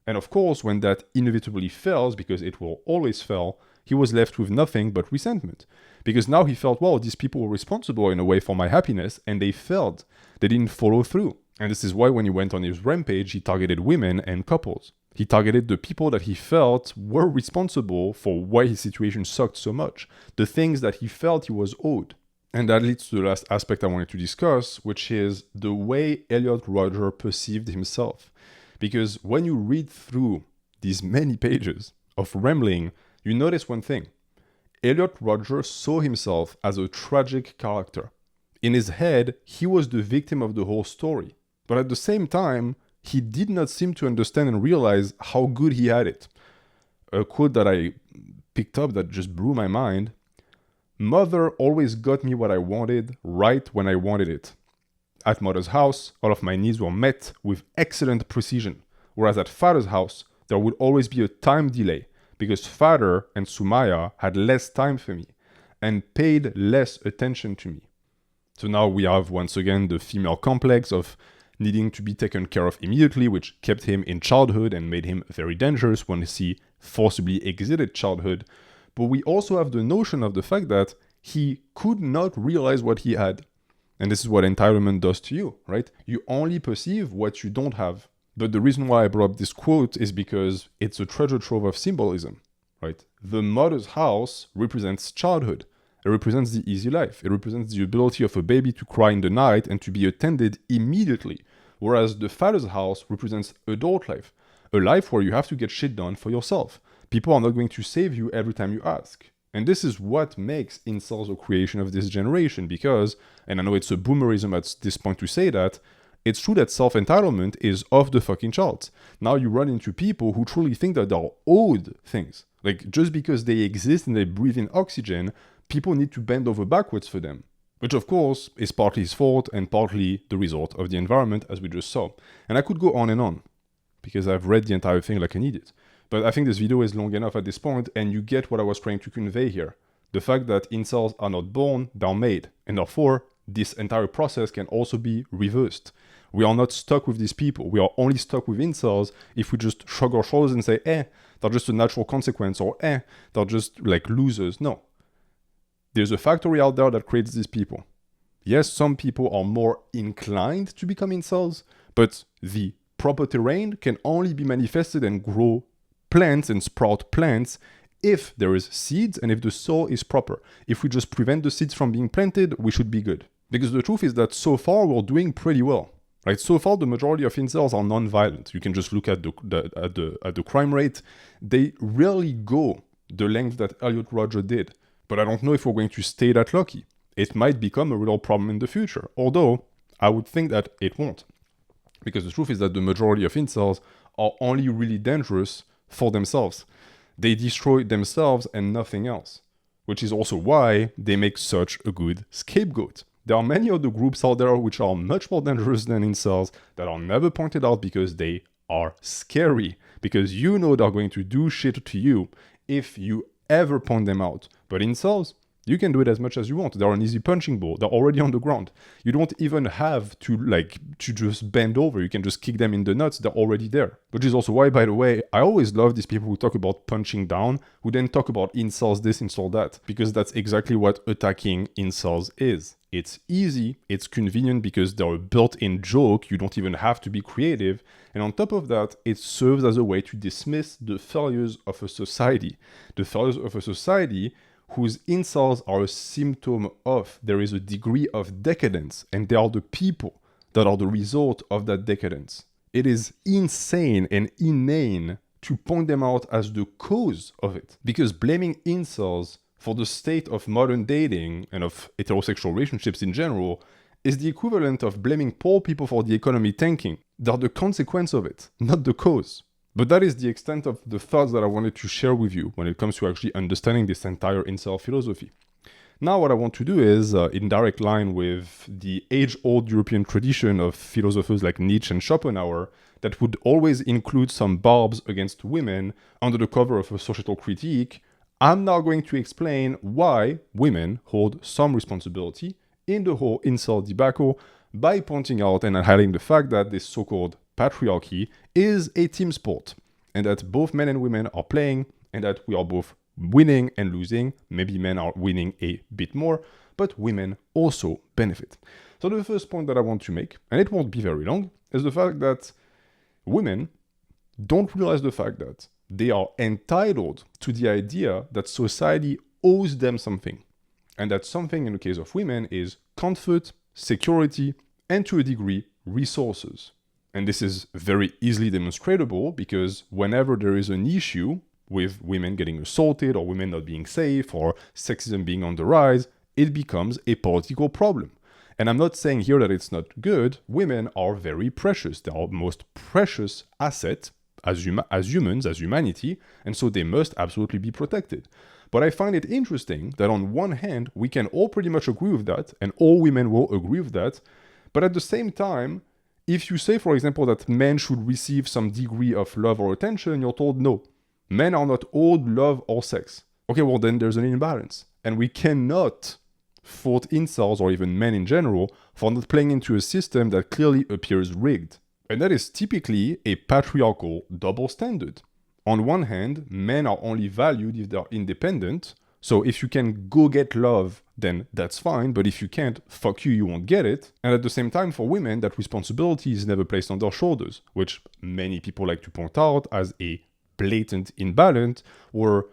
And of course, when that inevitably fails, because it will always fail, he was left with nothing but resentment. Because now he felt, well, these people were responsible in a way for my happiness, and they failed. They didn't follow through. And this is why when he went on his rampage, he targeted women and couples. He targeted the people that he felt were responsible for why his situation sucked so much. The things that he felt he was owed. And that leads to the last aspect I wanted to discuss, which is the way Elliot Rodger perceived himself. Because when you read through these many pages of rambling, you notice one thing. Elliot Rodger saw himself as a tragic character. In his head, he was the victim of the whole story. But at the same time, he did not seem to understand and realize how good he had it. A quote that I picked up that just blew my mind. Mother always got me what I wanted right when I wanted it. At mother's house, all of my needs were met with excellent precision, whereas at father's house, there would always be a time delay because father and Sumaya had less time for me and paid less attention to me. So now we have once again the female complex of needing to be taken care of immediately, which kept him in childhood and made him very dangerous once he forcibly exited childhood. But we also have the notion of the fact that he could not realize what he had. And this is what entitlement does to you, right? You only perceive what you don't have. But the reason why I brought up this quote is because it's a treasure trove of symbolism, right? The mother's house represents childhood. It represents the easy life. It represents the ability of a baby to cry in the night and to be attended immediately. Whereas the father's house represents adult life. A life where you have to get shit done for yourself. People are not going to save you every time you ask. And this is what makes incels a creation of this generation because, and I know it's a boomerism at this point to say that, it's true that self-entitlement is off the fucking charts. Now you run into people who truly think that they're owed things. Like, just because they exist and they breathe in oxygen, people need to bend over backwards for them. Which, of course, is partly his fault and partly the result of the environment, as we just saw. And I could go on, because I've read the entire thing like an idiot. But I think this video is long enough at this point, and you get what I was trying to convey here. The fact that incels are not born, they're made. And therefore, this entire process can also be reversed. We are not stuck with these people. We are only stuck with incels if we just shrug our shoulders and say, they're just a natural consequence, or they're just like losers. No. There's a factory out there that creates these people. Yes, some people are more inclined to become incels, but the proper terrain can only be manifested and grow plants and sprout plants if there is seeds and if the soil is proper. If we just prevent the seeds from being planted, we should be good. Because the truth is that so far we're doing pretty well. Right? So far the majority of incels are non-violent. You can just look at the crime rate. They rarely go the length that Elliot Rodger did. But I don't know if we're going to stay that lucky. It might become a real problem in the future. Although I would think that it won't. Because the truth is that the majority of incels are only really dangerous for themselves. They destroy themselves and nothing else. Which is also why they make such a good scapegoat. There are many other groups out there which are much more dangerous than incels that are never pointed out because they are scary. Because you know they're going to do shit to you if you ever point them out. But incels, you can do it as much as you want. They're an easy punching ball. They're already on the ground. You don't even have to just bend over. You can just kick them in the nuts. They're already there. Which is also why, by the way, I always love these people who talk about punching down, who then talk about incels this, incel that. Because that's exactly what attacking incels is. It's easy, it's convenient because they're a built-in joke, you don't even have to be creative, and on top of that, it serves as a way to dismiss the failures of a society. The failures of a society whose incels are a symptom of. There is a degree of decadence, and they are the people that are the result of that decadence. It is insane and inane to point them out as the cause of it, because blaming incels for the state of modern dating and of heterosexual relationships in general is the equivalent of blaming poor people for the economy tanking. They're the consequence of it, not the cause. But that is the extent of the thoughts that I wanted to share with you when it comes to actually understanding this entire incel philosophy. Now what I want to do is, in direct line with the age-old European tradition of philosophers like Nietzsche and Schopenhauer, that would always include some barbs against women under the cover of a societal critique, I'm now going to explain why women hold some responsibility in the whole incel debacle by pointing out and highlighting the fact that this so-called patriarchy is a team sport and that both men and women are playing and that we are both winning and losing. Maybe men are winning a bit more, but women also benefit. So the first point that I want to make, and it won't be very long, is the fact that women don't realize the fact that they are entitled to the idea that society owes them something. And that something, in the case of women, is comfort, security, and to a degree, resources. And this is very easily demonstratable because whenever there is an issue with women getting assaulted or women not being safe or sexism being on the rise, it becomes a political problem. And I'm not saying here that it's not good. Women are very precious. They are the most precious asset as humans, as humanity, and so they must absolutely be protected. But I find it interesting that on one hand, we can all pretty much agree with that, and all women will agree with that, but at the same time, if you say, for example, that men should receive some degree of love or attention, you're told no. Men are not owed love or sex. Okay, well then there's an imbalance. And we cannot fault incels, or even men in general, for not playing into a system that clearly appears rigged. And that is typically a patriarchal double standard. On one hand, men are only valued if they're independent. So if you can go get love, then that's fine. But if you can't, fuck you, you won't get it. And at the same time, for women, that responsibility is never placed on their shoulders, which many people like to point out as a blatant imbalance, or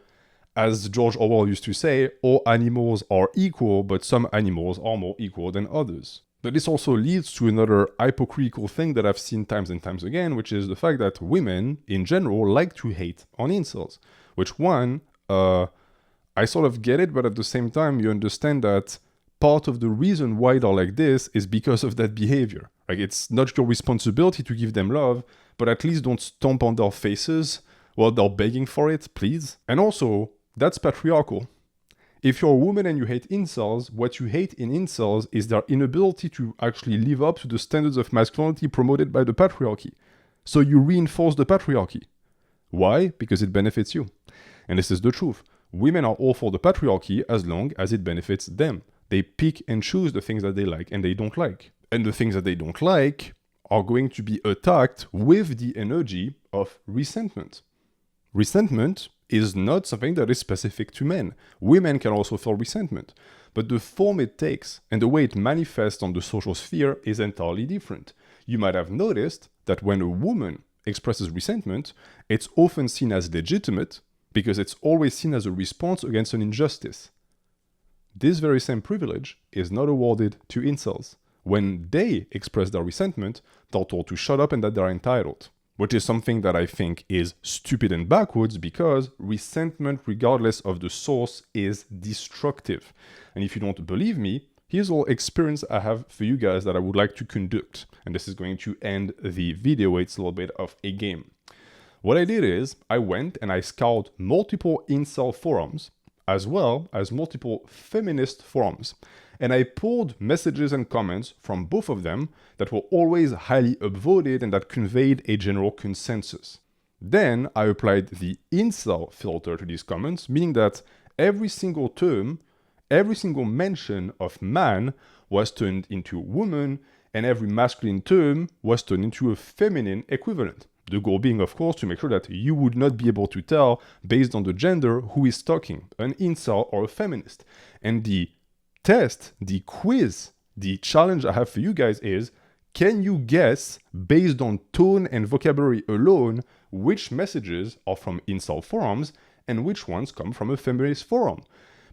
as George Orwell used to say, all animals are equal, but some animals are more equal than others. But this also leads to another hypocritical thing that I've seen times and times again, which is the fact that women, in general, like to hate on incels. Which one, I sort of get it, but at the same time, you understand that part of the reason why they're like this is because of that behavior. Like, it's not your responsibility to give them love, but at least don't stomp on their faces while they're begging for it, please. And also, that's patriarchal. If you're a woman and you hate incels, what you hate in incels is their inability to actually live up to the standards of masculinity promoted by the patriarchy. So you reinforce the patriarchy. Why? Because it benefits you. And this is the truth. Women are all for the patriarchy as long as it benefits them. They pick and choose the things that they like and they don't like. And the things that they don't like are going to be attacked with the energy of resentment. Resentment is not something that is specific to men. Women can also feel resentment. But the form it takes and the way it manifests on the social sphere is entirely different. You might have noticed that when a woman expresses resentment, it's often seen as legitimate because it's always seen as a response against an injustice. This very same privilege is not awarded to incels. When they express their resentment, they're told to shut up and that they're entitled. Which is something that I think is stupid and backwards because resentment, regardless of the source, is destructive. And if you don't believe me, here's a little experience I have for you guys that I would like to conduct. And this is going to end the video. It's a little bit of a game. What I did is I went and I scoured multiple incel forums as well as multiple feminist forums. and I pulled messages and comments from both of them that were always highly upvoted and that conveyed a general consensus. Then I applied the incel filter to these comments, meaning that every single term, every single mention of man was turned into woman, and every masculine term was turned into a feminine equivalent. The goal being, of course, to make sure that you would not be able to tell, based on the gender, who is talking, an incel or a feminist. And the test, the quiz, the challenge I have for you guys is, can you guess, based on tone and vocabulary alone, which messages are from incel forums and which ones come from a feminist forum?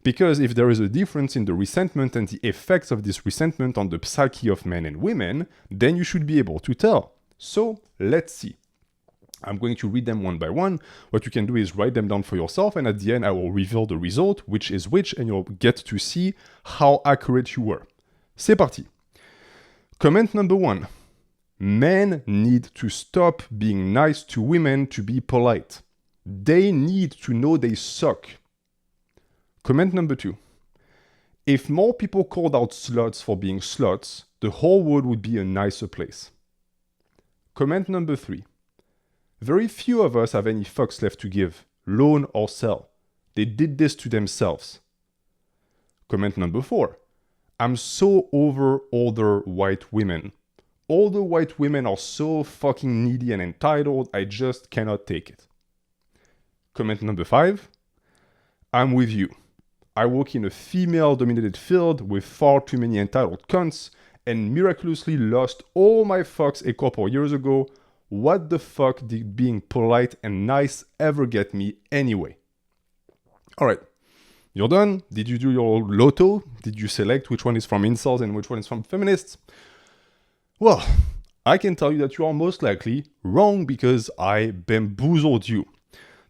Because if there is a difference in the resentment and the effects of this resentment on the psyche of men and women, then you should be able to tell. So let's see. I'm going to read them one by one. What you can do is write them down for yourself, and at the end I will reveal the result, which is which, and you'll get to see how accurate you were. C'est parti. Comment number 1. Men need to stop being nice to women to be polite. They need to know they suck. Comment number 2. If more people called out sluts for being sluts, the whole world would be a nicer place. Comment number 3. Very few of us have any fucks left to give, loan or sell. They did this to themselves. Comment number 4. I'm so over older white women. Older white women are so fucking needy and entitled, I just cannot take it. Comment number 5. I'm with you. I work in a female-dominated field with far too many entitled cunts and miraculously lost all my fucks a couple years ago. What the fuck did being polite and nice ever get me anyway? Alright, you're done? Did you do your lotto? Did you select which one is from incels and which one is from feminists? Well, I can tell you that you are most likely wrong because I bamboozled you.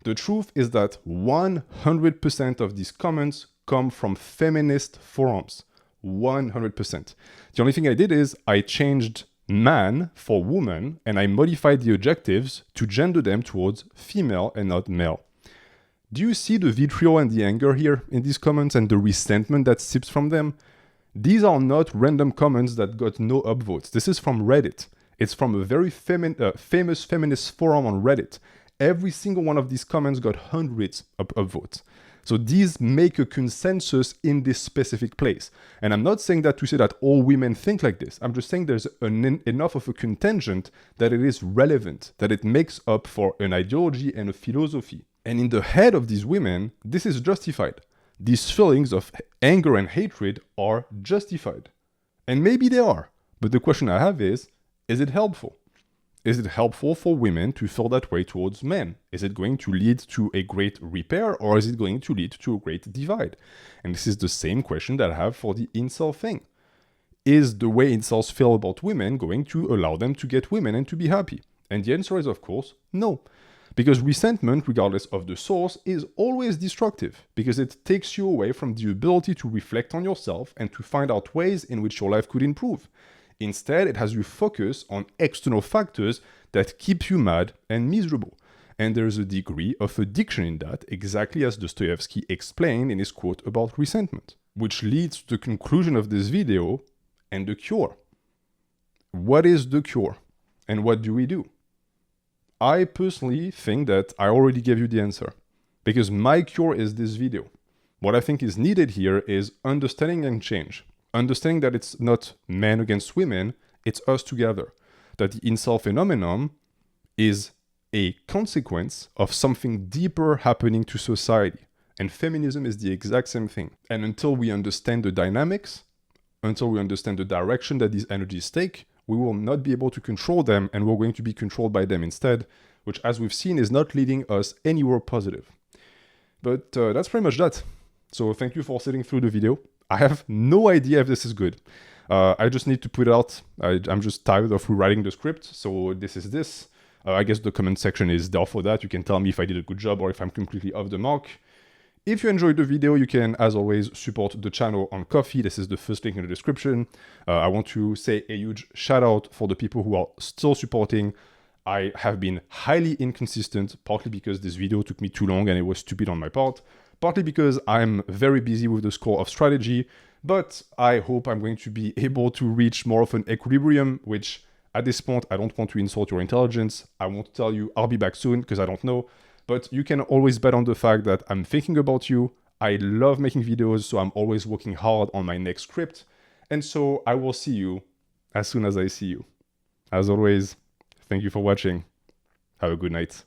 The truth is that 100% of these comments come from feminist forums. 100%. The only thing I did is I changed man for woman, and I modified the adjectives to gender them towards female and not male. Do you see the vitriol and the anger here in these comments and the resentment that sips from them? These are not random comments that got no upvotes. This is from Reddit. It's from a very famous feminist forum on Reddit. Every single one of these comments got hundreds of upvotes. So these make a consensus in this specific place. And I'm not saying that to say that all women think like this. I'm just saying there's enough of a contingent that it is relevant, that it makes up for an ideology and a philosophy. And in the head of these women, this is justified. These feelings of anger and hatred are justified. And maybe they are. But the question I have is it helpful? Is it helpful for women to feel that way towards men? Is it going to lead to a great repair, or is it going to lead to a great divide? And this is the same question that I have for the incel thing. Is the way incels feel about women going to allow them to get women and to be happy? And the answer is, of course, no. Because resentment, regardless of the source, is always destructive, because it takes you away from the ability to reflect on yourself and to find out ways in which your life could improve. Instead, it has you focus on external factors that keep you mad and miserable. And there's a degree of addiction in that, exactly as Dostoevsky explained in his quote about resentment. Which leads to the conclusion of this video and the cure. What is the cure? And what do we do? I personally think that I already gave you the answer. Because my cure is this video. What I think is needed here is understanding and change. Understanding that it's not men against women, it's us together. That the incel phenomenon is a consequence of something deeper happening to society. And feminism is the exact same thing. And until we understand the dynamics, until we understand the direction that these energies take, we will not be able to control them, and we're going to be controlled by them instead, which, as we've seen, is not leading us anywhere positive. But that's pretty much that. So thank you for sitting through the video. I have no idea if this is good. I just need to put it out. I'm just tired of rewriting the script, so this is this. I guess the comment section is there for that. You can tell me if I did a good job or if I'm completely off the mark. If you enjoyed the video, you can, as always, support the channel on Ko-fi. This is the first link in the description. I want to say a huge shout out for the people who are still supporting. I have been highly inconsistent, partly because this video took me too long and it was stupid on my part, partly because I'm very busy with the School of Strategy, But I hope I'm going to be able to reach more of an equilibrium, which at this point, I don't want to insult your intelligence. I won't tell you I'll be back soon because I don't know. But you can always bet on the fact that I'm thinking about you. I love making videos, so I'm always working hard on my next script. And so I will see you as soon as I see you. As always, thank you for watching. Have a good night.